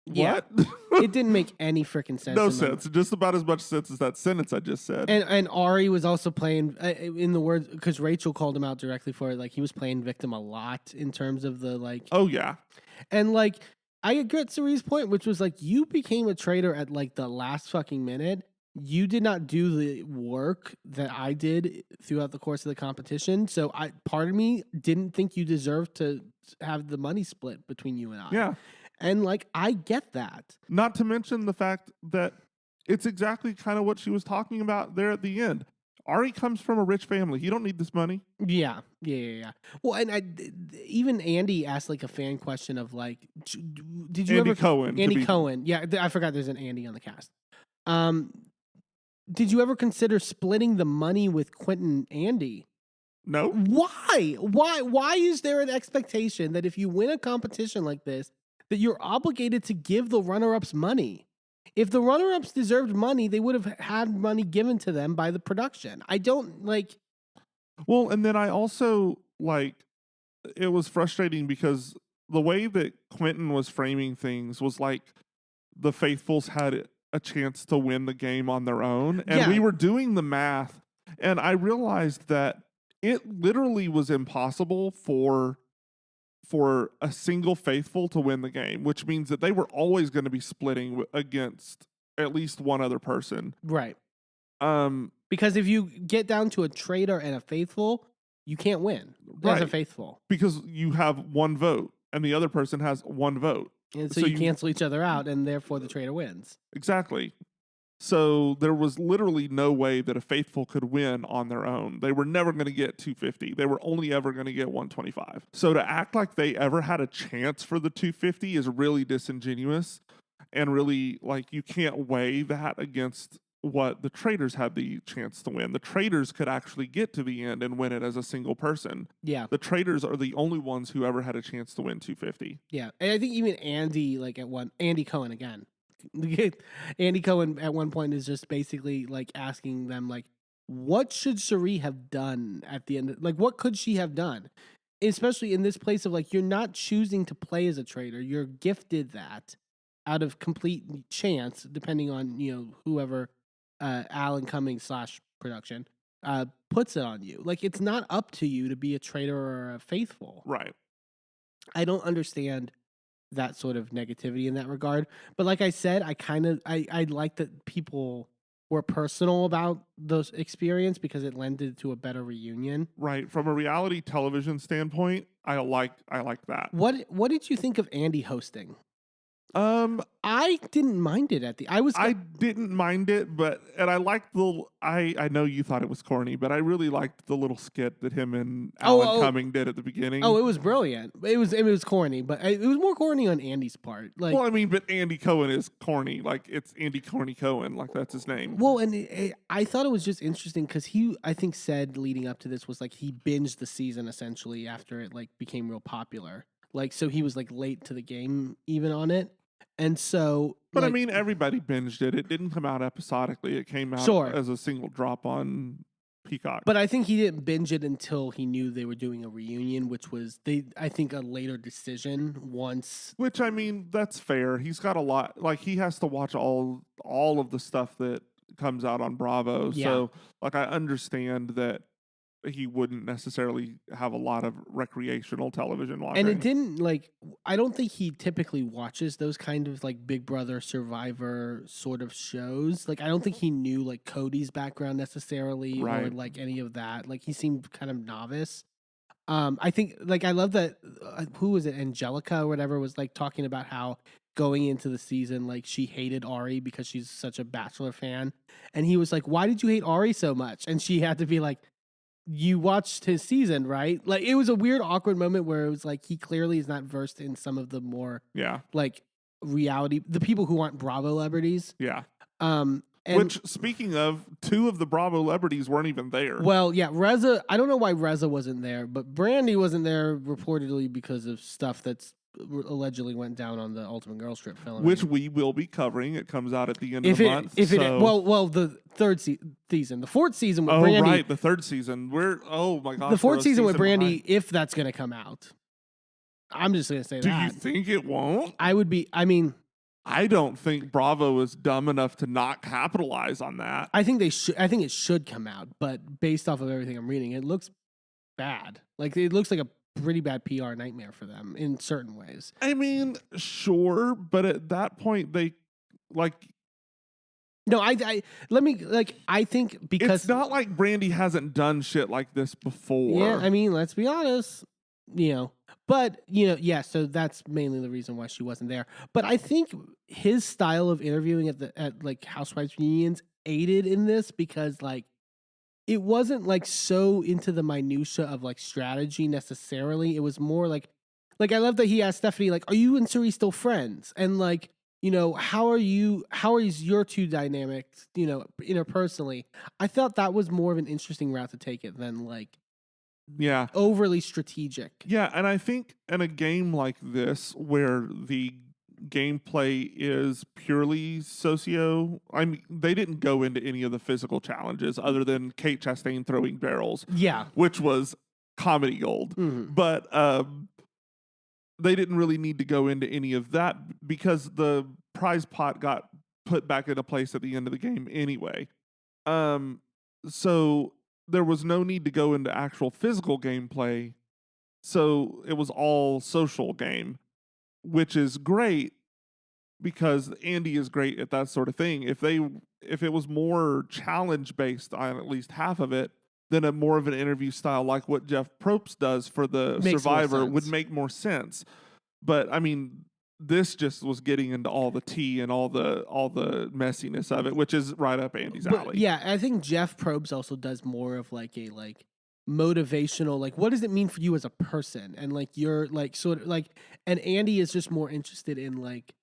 Yeah. What? it didn't make any freaking sense. No in my- sense. Just about as much sense as that sentence I just said. And Ari was also playing in the words, because Rachel called him out directly for it. Like, he was playing victim a lot in terms of the like, Oh yeah. and like, I agree with Cerie's point, which was like, you became a traitor at like the last fucking minute. You did not do the work that I did throughout the course of the competition. So part of me didn't think you deserved to have the money split between you and I. Yeah. And like, I get that. Not to mention the fact that it's exactly kind of what she was talking about there at the end. Ari comes from a rich family. He don't need this money. Yeah. Well, and even Andy asked like a fan question of like, did you Andy ever Cohen. to Andy be- Cohen? Yeah, I forgot there's an Andy on the cast. Did you ever consider splitting the money with Quentin and Andy? No. Why? Why is there an expectation that if you win a competition like this, that you're obligated to give the runner-ups money? If the runner-ups deserved money, they would have had money given to them by the production. I don't like. Well, and then I also like it was frustrating because the way that Quentin was framing things was like the faithfuls had a chance to win the game on their own. And Yeah. we were doing the math, and I realized that it literally was impossible for a single faithful to win the game, which means that they were always going to be splitting against at least one other person. Right. Um, Because if you get down to a traitor and a faithful, you can't win as a Right. faithful. because you have one vote and the other person has one vote. And so, So you you- cancel each other out, and therefore the traitor wins. Exactly. So there was literally no way that a faithful could win on their own. They were never going to get 250. They were only ever going to get 125. So to act like they ever had a chance for the 250 is really disingenuous, and really like you can't weigh that against what the traitors had the chance to win. The traitors could actually get to the end and win it as a single person. Yeah. The traitors are the only ones who ever had a chance to win 250. Yeah. And I think even Andy, like Andy Cohen again. Andy Cohen at one point is just basically like asking them, like, what should Cherie have done at the end? Like, what could she have done? Especially in this place of like, you're not choosing to play as a traitor. You're gifted that out of complete chance, depending on, you know, whoever Alan Cummings / production puts it on you. Like, it's not up to you to be a traitor or a faithful. Right. I don't understand that sort of negativity in that regard. But like I said, I like that people were personal about those experience because it lended to a better reunion. Right. From a reality television standpoint, I like that. What did you think of Andy hosting? I didn't mind it I didn't mind it, and I liked I know you thought it was corny, but I really liked the little skit that him and Alan Cumming did at the beginning. Oh, it was brilliant. It was corny, but it was more corny on Andy's part. Like, well, I mean, but Andy Cohen is corny. Like, it's Andy Corny Cohen. Like, that's his name. well, and I thought it was just interesting because I think said leading up to this was like he binged the season essentially after it like became real popular. Like, so he was like late to the game even on it. And so, But I like, mean, everybody binged it. It didn't come out episodically. It came out Sure. as a single drop on Peacock. but I think he didn't binge it until he knew they were doing a reunion, which was I think a later decision once. Which, I mean, that's fair. He's got a lot. Like, he has to watch all of the stuff that comes out on Bravo. Yeah. So, like, I understand that he wouldn't necessarily have a lot of recreational television watching. And it didn't like, I don't think he typically watches those kind of like Big Brother, Survivor sort of shows. Like, I don't think he knew like Cody's background necessarily or Right. like any of that. Like, he seemed kind of novice. I think like, I love that, who was it? Angelica or whatever was like talking about how going into the season, like she hated Ari because she's such a Bachelor fan. And he was like, why did you hate Ari so much? And she had to be like, you watched his season, right? Like, it was a weird, awkward moment where it was like he clearly is not versed in some of the more Yeah. like reality, the people who aren't Bravo celebrities. Yeah. And which, speaking of, 2 of the Bravo celebrities weren't even there. well, yeah, Reza. I don't know why Reza wasn't there, but Brandy wasn't there reportedly because of stuff that's allegedly went down on the Ultimate Girls Trip filming. Which we will be covering. It comes out at the end of if the it month. if it so- well the third season, the fourth season with oh Brandy. right, the 3rd season. Oh my gosh, The fourth we're a season with Brandy, behind. if that's going to come out, I'm just going to say Do that. you think it won't? I would be. I mean, I don't think Bravo is dumb enough to not capitalize on that. I think they should. I think it should come out, but based off of everything I'm reading, it looks bad. Like it looks like a pretty bad PR nightmare for them in certain ways. I mean, sure, but at that point, they like. No, I let me like. I think because It's not like Brandy hasn't done shit like this before. yeah, I mean, let's be honest, but yeah. So that's mainly the reason why she wasn't there. But I think his style of interviewing at like Housewives reunions aided in this because like it wasn't like so into the minutia of like strategy necessarily. It was more like I love that he asked Stephanie like, "Are you and Suri still friends?" And like, how is your two dynamics, interpersonally? I thought that was more of an interesting route to take it than like Yeah. overly strategic. Yeah, and I think in a game like this where the gameplay is purely I mean, they didn't go into any of the physical challenges other than Kate Chastain throwing barrels, Yeah. which was comedy gold. Mhm. But they didn't really need to go into any of that because the prize pot got put back into place at the end of the game anyway. So there was no need to go into actual physical gameplay. So it was all social game, which is great because Andy is great at that sort of thing. If it was more challenge based on at least half of it, then a more of an interview style like what Jeff Probst does for the Makes more Survivor would sense. make more sense. But I mean, this just was getting into all the tea and all the messiness of it, which is right up Andy's But alley. yeah, I think Jeff Probst also does more of like a like motivational, like what does it mean for you as a person, and like you're like sort of like, and Andy is just more interested in like,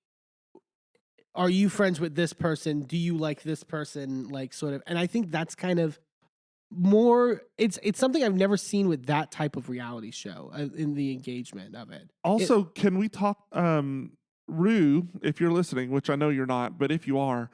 are you friends with this person? Do you like this person? Like sort of, and I think that's kind of more. It's something I've never seen with that type of reality show in the engagement of it. Also, can we talk, Rue, if you're listening, which I know you're not, but if you are,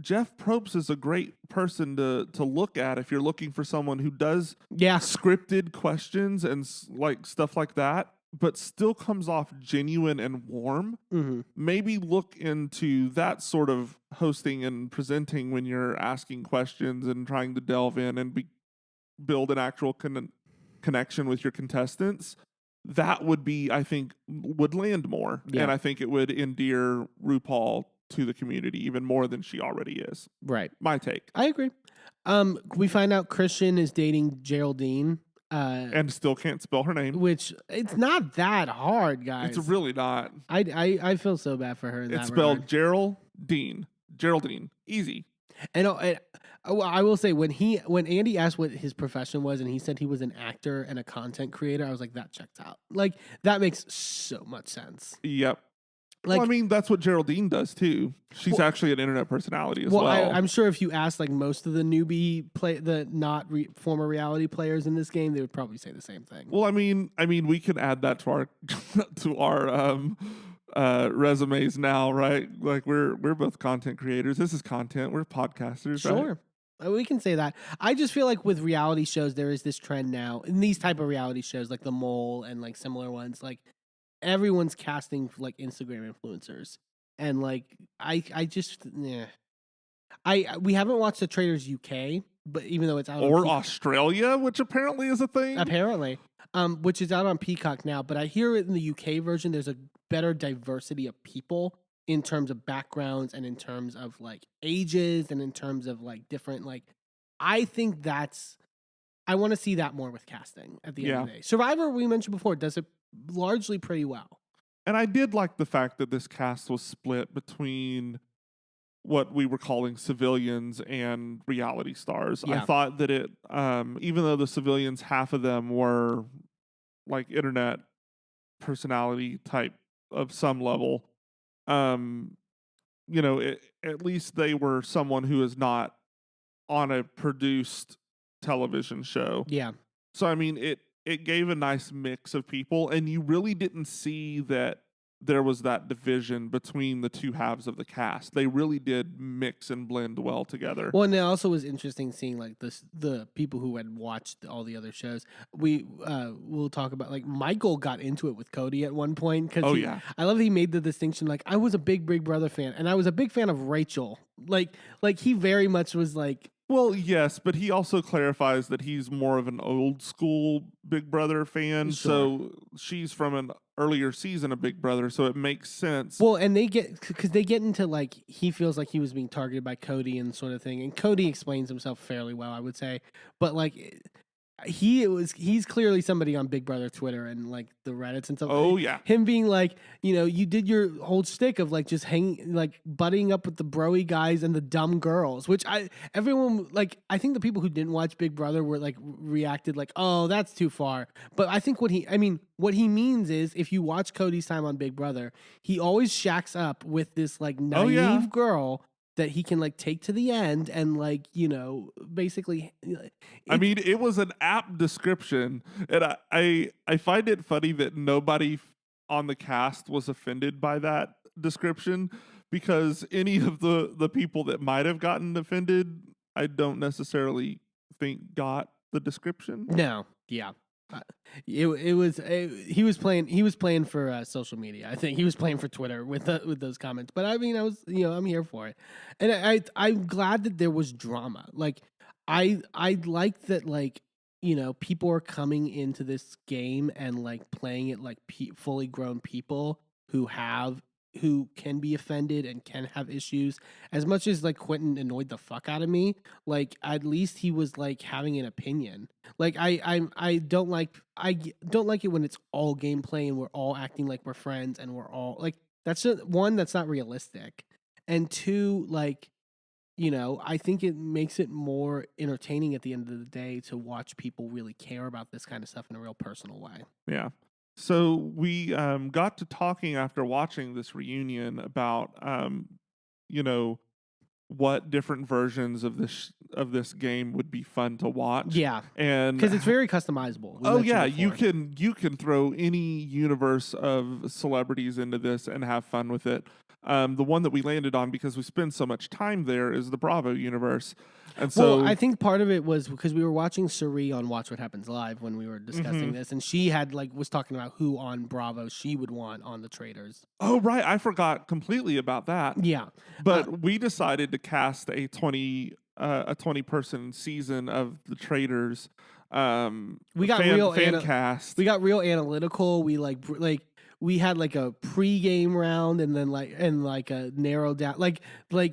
Jeff Probst is a great person to look at if you're looking for someone who does Yeah, scripted questions and like stuff like that, but still comes off genuine and warm. hmm Maybe look into that sort of hosting and presenting when you're asking questions and trying to delve in and build an actual connection with your contestants. That would be, I think, would land more. Yeah. And I think it would endear RuPaul to the community even more than she already is. right. My take. I agree. We find out Christian is dating Geraldine. And still can't spell her name. Which it's not that hard, guys. It's really not. I feel so bad for her in It's that spelled regard. Geraldine. Easy. And I will say when Andy asked what his profession was and he said he was an actor and a content creator, I was like, that checks out. Like that makes so much sense. Yep. Like, well, I mean, that's what Geraldine does too. She's actually an internet personality as well. I'm sure if you ask like most of the newbie former reality players in this game, they would probably say the same thing. Well, I mean, we can add that to our resumes now, right? Like we're both content creators. This is content. We're podcasters, right? Sure. We can say that. I just feel like with reality shows, there is this trend now in these type of reality shows, like The Mole and like similar ones. Like everyone's casting like Instagram influencers, and like we haven't watched the Traitors UK, but even though it's out Or on Australia, which apparently is a thing. apparently, which is out on Peacock now. But I hear in the UK version, there's a better diversity of people in terms of backgrounds and in terms of like ages and in terms of like different like. I think I want to see that more with casting at the end of the day. Survivor, we mentioned before, does it largely pretty well. And I did like the fact that this cast was split between what we were calling civilians and reality stars. Yeah. I thought that it, even though the civilians, half of them were like internet personality type of some level, at least they were someone who is not on a produced television show. Yeah. So I mean, it gave a nice mix of people, and you really didn't see that there was that division between the two halves of the cast. They really did mix and blend well together. Well, and it also was interesting seeing like the people who had watched all the other shows. We'll talk about like Michael got into it with Cody at one point because I love that he made the distinction like I was a big Big Brother fan and I was a big fan of Rachel. Like he very much was like. Well, yes, but he also clarifies that he's more of an old school Big Brother fan. Sure. So she's from an earlier season of Big Brother, so it makes sense. Well, and they get into like he feels like he was being targeted by Cody and sort of thing, and Cody explains himself fairly well, I would say, but like he's clearly somebody on Big Brother Twitter and like the Reddits and stuff. Oh yeah, him being like, you did your whole shtick of like just hanging, like buddying up with the broy guys and the dumb girls, which everyone like. I think the people who didn't watch Big Brother were like reacted like, oh, that's too far. But I think what he means is if you watch Cody's time on Big Brother, he always shacks up with this like naive girl that he can like take to the end and like, basically. I mean, it was an apt description, and I find it funny that nobody on the cast was offended by that description, because any of the people that might have gotten offended, I don't necessarily think got the description. No, yeah. He was playing for social media. I think he was playing for Twitter with those comments. But I mean, I'm here for it, and I'm glad that there was drama. Like I like that, like people are coming into this game and like playing it like fully grown people who can be offended and can have issues. As much as like Quentin annoyed the fuck out of me, like at least he was like having an opinion. Like I don't like it when it's all gameplay and we're all acting like we're friends and we're all like that's just one, that's not realistic, and two, like I think it makes it more entertaining at the end of the day to watch people really care about this kind of stuff in a real personal way. Yeah. So we got to talking after watching this reunion about, what different versions of this game would be fun to watch. Yeah, and because it's very customizable. Oh yeah, you can throw any universe of celebrities into this and have fun with it. The one that we landed on, because we spend so much time there, is the Bravo universe. And so I think part of it was because we were watching Suri on Watch What Happens Live when we were discussing this, and she had was talking about who on Bravo she would want on the Traitors. Oh right, I forgot completely about that. Yeah, but we decided to cast a 20-person season of the Traitors. We got fan cast. We got real analytical. We we had like a pre-game round and then like a narrowed down like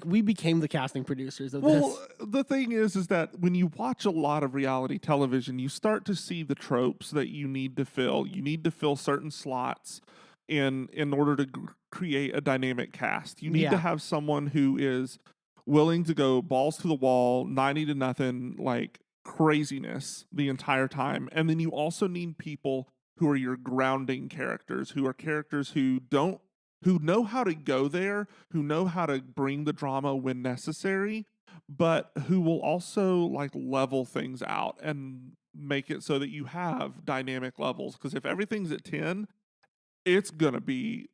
we became the casting producers of this. Well, the thing is that when you watch a lot of reality television, you start to see the tropes that you need to fill. You need to fill certain slots in order to create a dynamic cast. You need to have someone who is willing to go balls to the wall, 90-0, like craziness the entire time. And then you also need people who are your grounding characters, who are characters who know how to go there, who know how to bring the drama when necessary, but who will also like level things out and make it so that you have dynamic levels. Because if everything's at 10, it's gonna be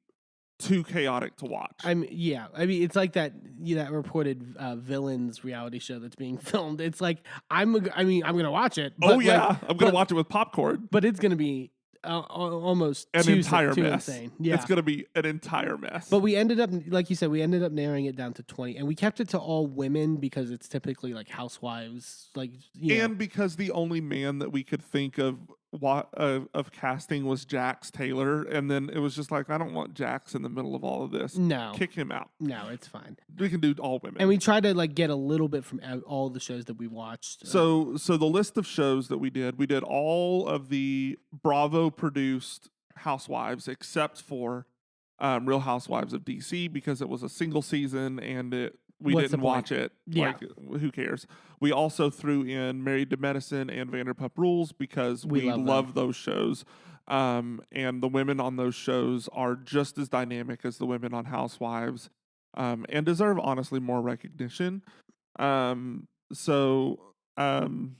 too chaotic to watch. I mean, it's like that that reported Villains reality show that's being filmed. It's like I'm gonna watch it. But I'm gonna watch it with popcorn. But it's gonna be almost an entire mess. Insane. Yeah, it's gonna be an entire mess. But we ended up, like you said, narrowing it down to 20, and we kept it to all women because it's typically like housewives, like because the only man that we could think of casting was Jax Taylor, and then it was just like, I don't want Jax in the middle of all of this. No, kick him out. No, it's fine. We can do all women, and we tried to like get a little bit from all the shows that we watched. So the list of shows that we did all of the Bravo produced Housewives except for Real Housewives of DC, because it was a single season and we didn't watch it. Yeah. Like, who cares? We also threw in Married to Medicine and Vanderpump Rules because we love those shows. And the women on those shows are just as dynamic as the women on Housewives. and deserve honestly more recognition. Um, so um,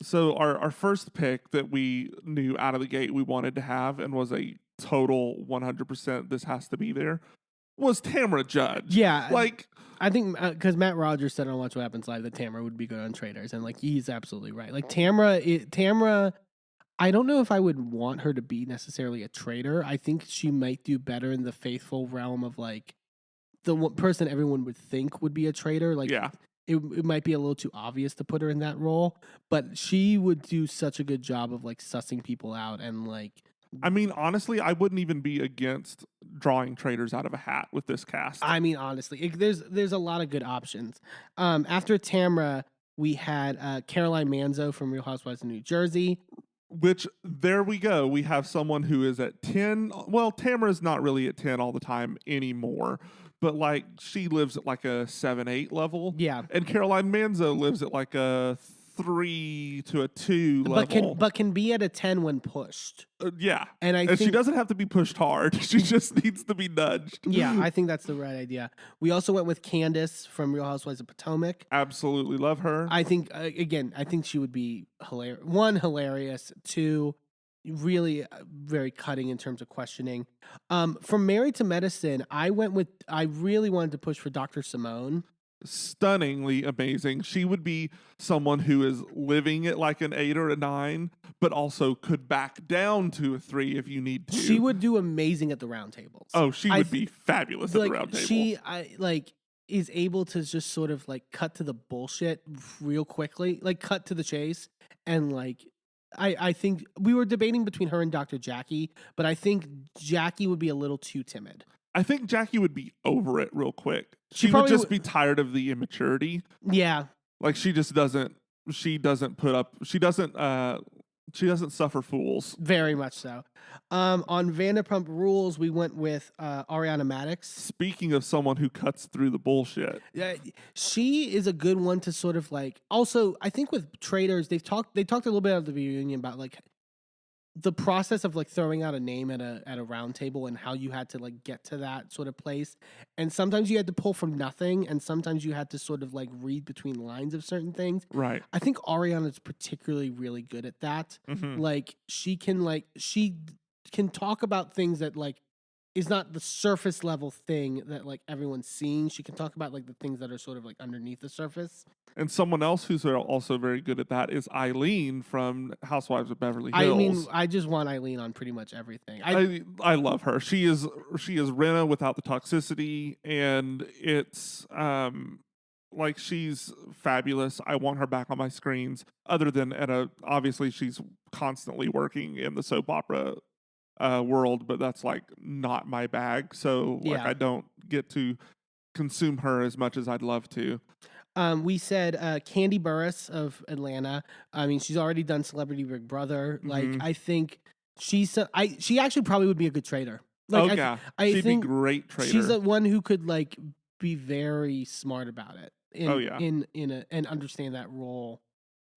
so our first pick that we knew out of the gate we wanted to have and was a total 100% this has to be there was Tamara Judge. Yeah, Like, I think because Matt Rogers said on Watch What Happens Live that Tamara would be good on Traitors, and like he's absolutely right. Like Tamara, I don't know if I would want her to be necessarily a traitor. I think she might do better in the faithful realm of like the person everyone would think would be a traitor. Like, yeah. it might be a little too obvious to put her in that role, but she would do such a good job of like sussing people out and like. I mean, honestly, I wouldn't even be against drawing traitors out of a hat with this cast. I mean, honestly, there's a lot of good options. After Tamra, we had Caroline Manzo from Real Housewives of New Jersey. Which, there we go. We have someone who is at 10. Well, Tamara's not really at 10 all the time anymore, but like she lives at like a 7-8 level. Yeah. And Caroline Manzo lives at like a 3 to a 2 level. But can be at a 10 when pushed. Yeah. And I think she doesn't have to be pushed hard. She just needs to be nudged. Yeah, I think that's the right idea. We also went with Candace from Real Housewives of Potomac. Absolutely love her. I think again, I think she would be hilarious. One, hilarious. Two, really very cutting in terms of questioning. From Married to Medicine, I really wanted to push for Dr. Simone. Stunningly amazing. She would be someone who is living at like an 8 or a 9, but also could back down to a 3 if you need to. She would do amazing at the round tables. Oh, she would be fabulous at the round table. She is able to just sort of like cut to the bullshit real quickly, like cut to the chase. And like, I think we were debating between her and Dr. Jackie, but I think Jackie would be a little too timid. I think Jackie would be over it real quick. She She would probably just be tired of the immaturity. Yeah. Like she doesn't suffer fools. Very much so. On Vanderpump Rules, we went with Ariana Madix. Speaking of someone who cuts through the bullshit. She is a good one to sort of like. Also, I think with Traitors, they talked a little bit at the reunion about like the process of like throwing out a name at a round table and how you had to like get to that sort of place. And sometimes you had to pull from nothing, and sometimes you had to sort of like read between lines of certain things. Right. I think Ariana is particularly really good at that. Mhm. Like she can talk about things that like is not the surface level thing that like everyone's seeing. She can talk about like the things that are sort of like underneath the surface. And someone else who's also very good at that is Eileen from Housewives of Beverly Hills. I mean, I just want Eileen on pretty much everything. I love her. She is Rena without the toxicity, and it's like she's fabulous. I want her back on my screens. Other than obviously she's constantly working in the soap opera world, but that's like not my bag. So like Yeah. I don't get to consume her as much as I'd love to. We said Candy Burris of Atlanta. I mean, she's already done Celebrity Big Brother. Like, Mhm. I think she actually probably would be a good traitor. Like, yeah, I she'd think be great trader. she's the one who could like be very smart about it. And understand that role.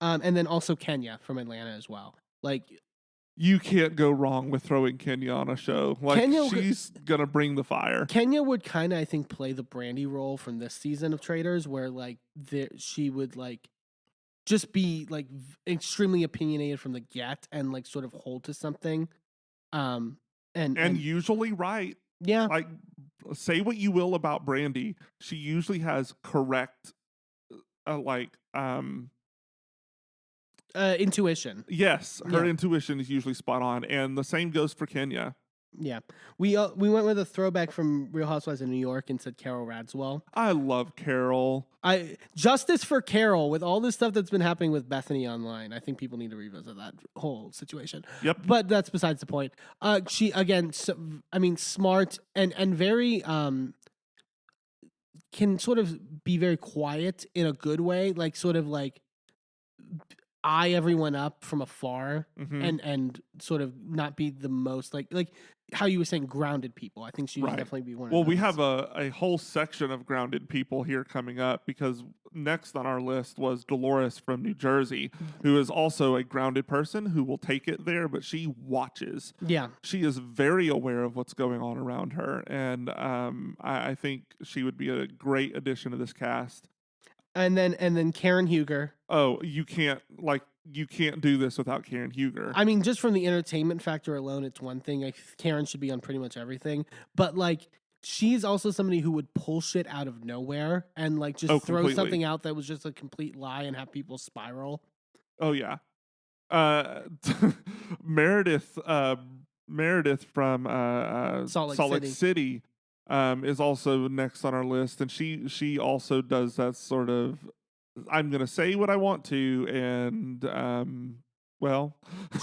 And then also Kenya from Atlanta as well. Like, you can't go wrong with throwing Kenya on a show. Like she's gonna bring the fire. Kenya would kind of, I think, play the Brandy role from this season of Traitors, where like she would like just be like extremely opinionated from the get and like sort of hold to something, and usually right. Yeah, like say what you will about Brandy, she usually has correct, intuition. Yes, her intuition is usually spot on, and the same goes for Kenya. Yeah, we went with a throwback from Real Housewives of New York and said Carol Radswell. I love Carol. Justice for Carol with all this stuff that's been happening with Bethany online. I think people need to revisit that whole situation. Yep. But that's besides the point. She again, smart and very can sort of be very quiet in a good way, like sort of like eye everyone up from afar Mhm. and sort of not be the most like how you were saying grounded people. I think she would Right. definitely be one Well, of those. we have a whole section of grounded people here coming up because next on our list was Dolores from New Jersey, who is also a grounded person who will take it there, but she watches. Yeah. She is very aware of what's going on around her, and I think she would be a great addition to this cast. And then Karen Huger. Oh, you can't do this without Karen Huger. I mean, just from the entertainment factor alone, it's one thing. Like, Karen should be on pretty much everything. But like, she's also somebody who would pull shit out of nowhere and like just throw Completely. something out that was just a complete lie and have people spiral. Oh yeah. Meredith Meredith from Salt Lake City. City is also next on our list, and she also does that sort of I'm gonna say what I want to, and well,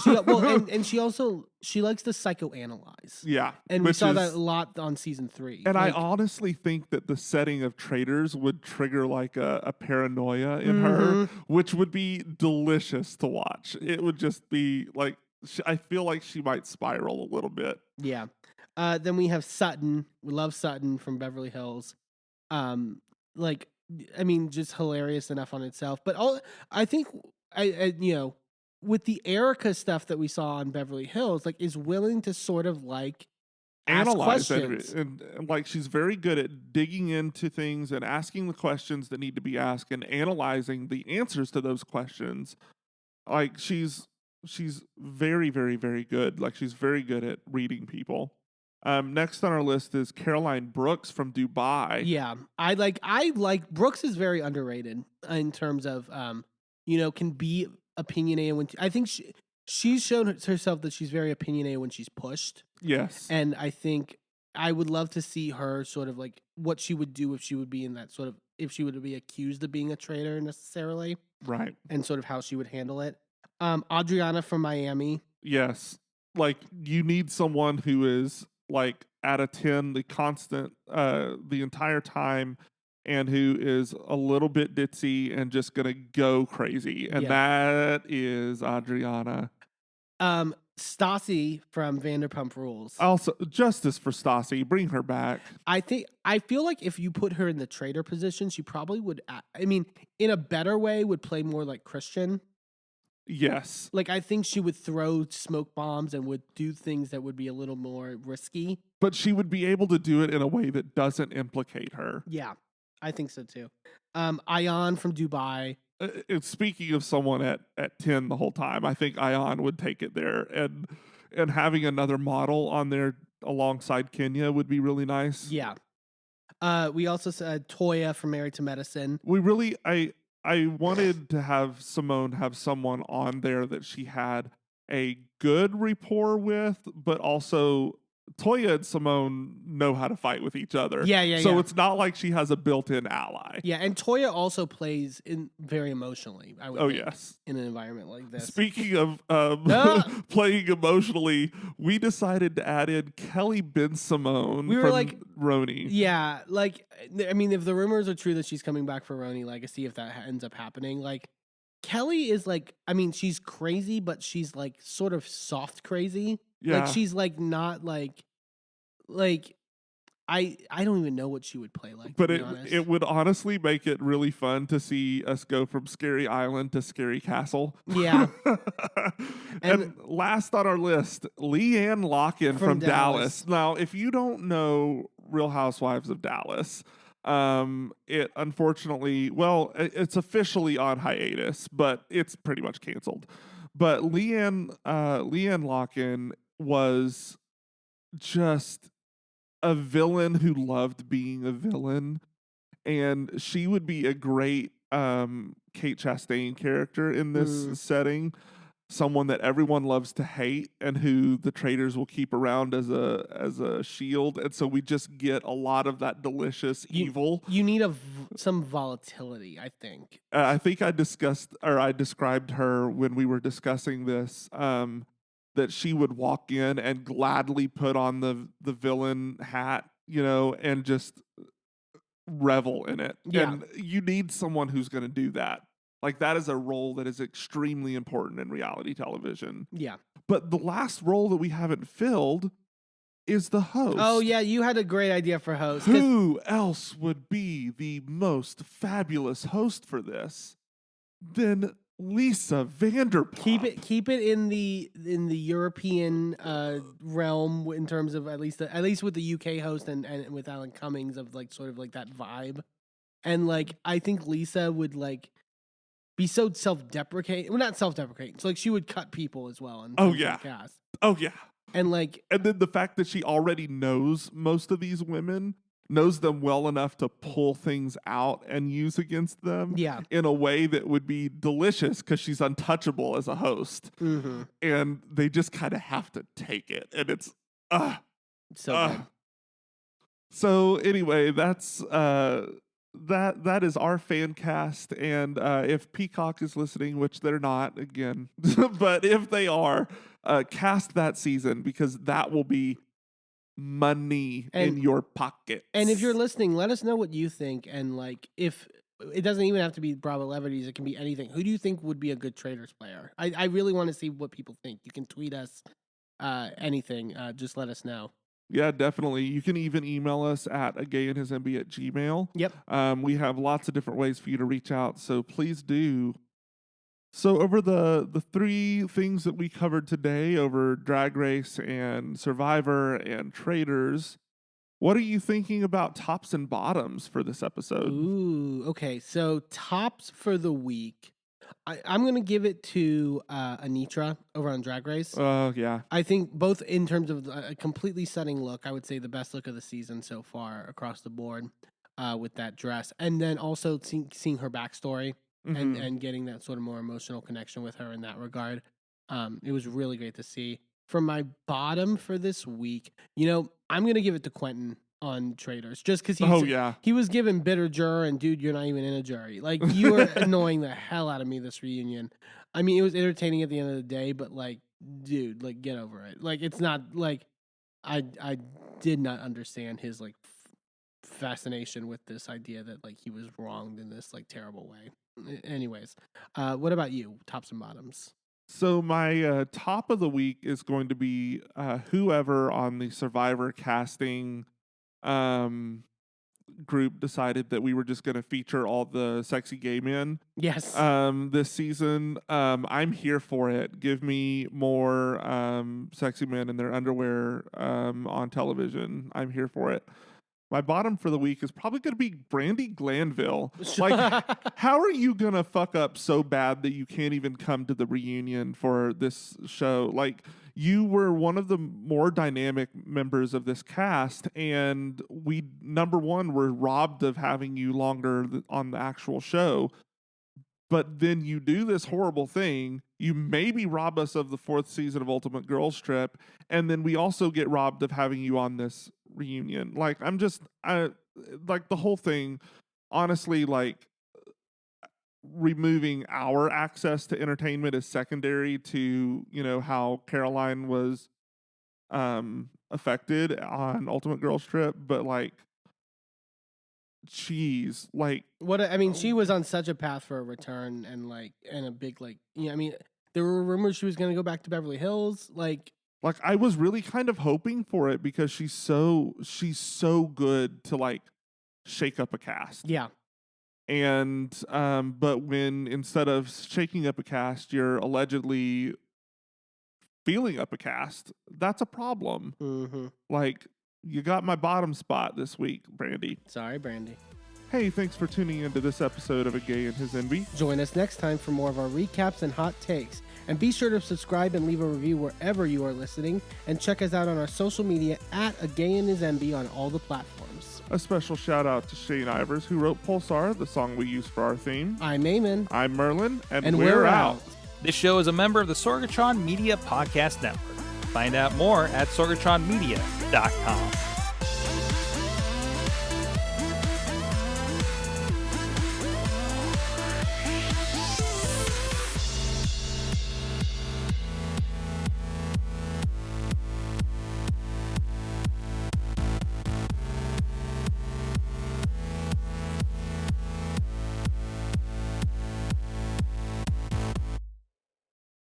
And she likes to psychoanalyze. yeah, And we which saw that is- a lot on season 3. And I Like, honestly think that the setting of Traitors would trigger like a paranoia in her, which would be delicious to watch. It would just be like, I feel like she might spiral a little bit. yeah. Then we have Sutton. We love Sutton from Beverly Hills. Like, I mean, just hilarious enough on itself. But I think I with the Erica stuff that we saw on Beverly Hills, like, is willing to sort of like ask Analyze questions. and like she's very good at digging into things and asking the questions that need to be asked and analyzing the answers to those questions. Like she's very, very, very good. Like she's very good at reading people. Next on our list is Caroline Brooks from Dubai. Yeah, I like Brooks is very underrated in terms of can be opinionated when I think she's shown herself that she's very opinionated when she's pushed. Yes. And I think I would love to see her sort of like what she would do if she would be in that sort of if she would be accused of being a traitor necessarily, Right. and sort of how she would handle it. Adriana from Miami. Yes. Like you need someone who is like at a 10 the constant the entire time and who is a little bit ditzy and just gonna go crazy. And that is Adriana. Stassi from Vanderpump Rules. Also, justice for Stassi. Bring her back. I feel like if you put her in the traitor position, she probably would. I mean, in a better way, would play more like Christian. Yes. Like I think she would throw smoke bombs and would do things that would be a little more risky. But she would be able to do it in a way that doesn't implicate her. Yeah, I think so too. Ayan from Dubai. Speaking of someone at 10 the whole time, I think Ayan would take it there, and having another model on there alongside Kenya would be really nice. Yeah. We also said Toya from Married to Medicine. We really, I wanted to have Simone have someone on there that she had a good rapport with, but also Toya and Simone know how to fight with each other. Yeah. So it's not like she has a built-in ally. Yeah, and Toya also plays in very emotionally. I would think, Yes. in an environment like this. Speaking of playing emotionally, we decided to add in Kelly Ben-Simone We were from like- Roni. Yeah, like I mean, if the rumors are true that she's coming back for Roni Legacy, if that ends up happening, like Kelly is like, I mean, she's crazy, but she's like sort of soft crazy. Yeah. Like she's like not like I don't even know what she would play like. But to be honest. it would honestly make it really fun to see us go from Scary Island to Scary Castle. Yeah. and last on our list, Leanne Locken from Dallas. Now, if you don't know Real Housewives of Dallas, it unfortunately, well, it's officially on hiatus, but it's pretty much canceled. But Leanne Locken was just a villain who loved being a villain, and she would be a great Kate Chastain character in this setting. Someone that everyone loves to hate and who the traitors will keep around as a shield, and so we just get a lot of that delicious evil. You need some volatility, I think. I think I described her when we were discussing this. That she would walk in and gladly put on the villain hat, and just revel in it. Yeah. And you need someone who's going to do that. Like, that is a role that is extremely important in reality television. Yeah. But the last role that we haven't filled is the host. Oh, yeah, you had a great idea for host. Who else would be the most fabulous host for this than Lisa Vanderpump? Keep it in the European realm in terms of at least with the UK host and with Alan Cummings of like sort of like that vibe. And like I think Lisa would like be so self-deprecating. Well, not self-deprecating. So like she would cut people as well. Oh yeah. Cast. Oh yeah. And like, and then the fact that she already knows most of these women, knows them well enough to pull things out and use against them in a way that would be delicious because she's untouchable as a host. Mm-hmm. And they just kind of have to take it. And it's, good. So anyway, that's, that is our fan cast. And if Peacock is listening, which they're not again, but if they are, cast that season because that will be money in your pocket. And if you're listening, let us know what you think. And like, if it doesn't even have to be Bravo Levities, it can be anything. Who do you think would be a good Traitors player? I really want to see what people think. You can tweet us anything. Just let us know. Yeah, definitely. You can even email us at gayandhisenby@gmail.com. Yep. We have lots of different ways for you to reach out, so please do. So over the three things that we covered today, over Drag Race and Survivor and Traitors, what are you thinking about tops and bottoms for this episode? Ooh, okay. So tops for the week. I'm going to give it to Anitra over on Drag Race. Oh, yeah. I think both in terms of a completely stunning look, I would say the best look of the season so far across the board with that dress. And then also seeing her backstory and getting that sort of more emotional connection with her in that regard. It was really great to see. For my bottom for this week, I'm going to give it to Quentin on Traitors just because he was given bitter juror and dude, you're not even in a jury. Like you were annoying the hell out of me this reunion. I mean, it was entertaining at the end of the day, but like, dude, like get over it. Like it's not like I did not understand his like fascination with this idea that like he was wronged in this like terrible way. Anyways, what about you? Tops and bottoms. So my top of the week is going to be whoever on the Survivor casting group decided that we were just going to feature all the sexy gay men. Yes. This season, I'm here for it. Give me more sexy men in their underwear on television. I'm here for it. My bottom for the week is probably going to be Brandi Glanville. Like, how are you going to fuck up so bad that you can't even come to the reunion for this show? Like, you were one of the more dynamic members of this cast, and we, number one, were robbed of having you longer on the actual show. But then you do this horrible thing. You maybe rob us of the 4th season of Ultimate Girls Trip, and then we also get robbed of having you on this reunion. Like, like the whole thing, honestly, like removing our access to entertainment is secondary to, how Caroline was affected on Ultimate Girls Trip. But like, jeez, like she was on such a path for a return and a big there were rumors she was going to go back to Beverly Hills. Like I was really kind of hoping for it because she's so good to like shake up a cast. Yeah. And but when instead of shaking up a cast, you're allegedly feeling up a cast, that's a problem. Mm-hmm. Like, you got my bottom spot this week, Brandi. Sorry, Brandi. Hey, thanks for tuning into this episode of A Gay and His Enby. Join us next time for more of our recaps and hot takes. And be sure to subscribe and leave a review wherever you are listening. And check us out on our social media at A Gay and His Enby on all the platforms. A special shout out to Shane Ivers, who wrote Pulsar, the song we use for our theme. I'm Eamon. I'm Merlin. And we're out. This show is a member of the Sorgatron Media Podcast Network. Find out more at sorgatronmedia.com.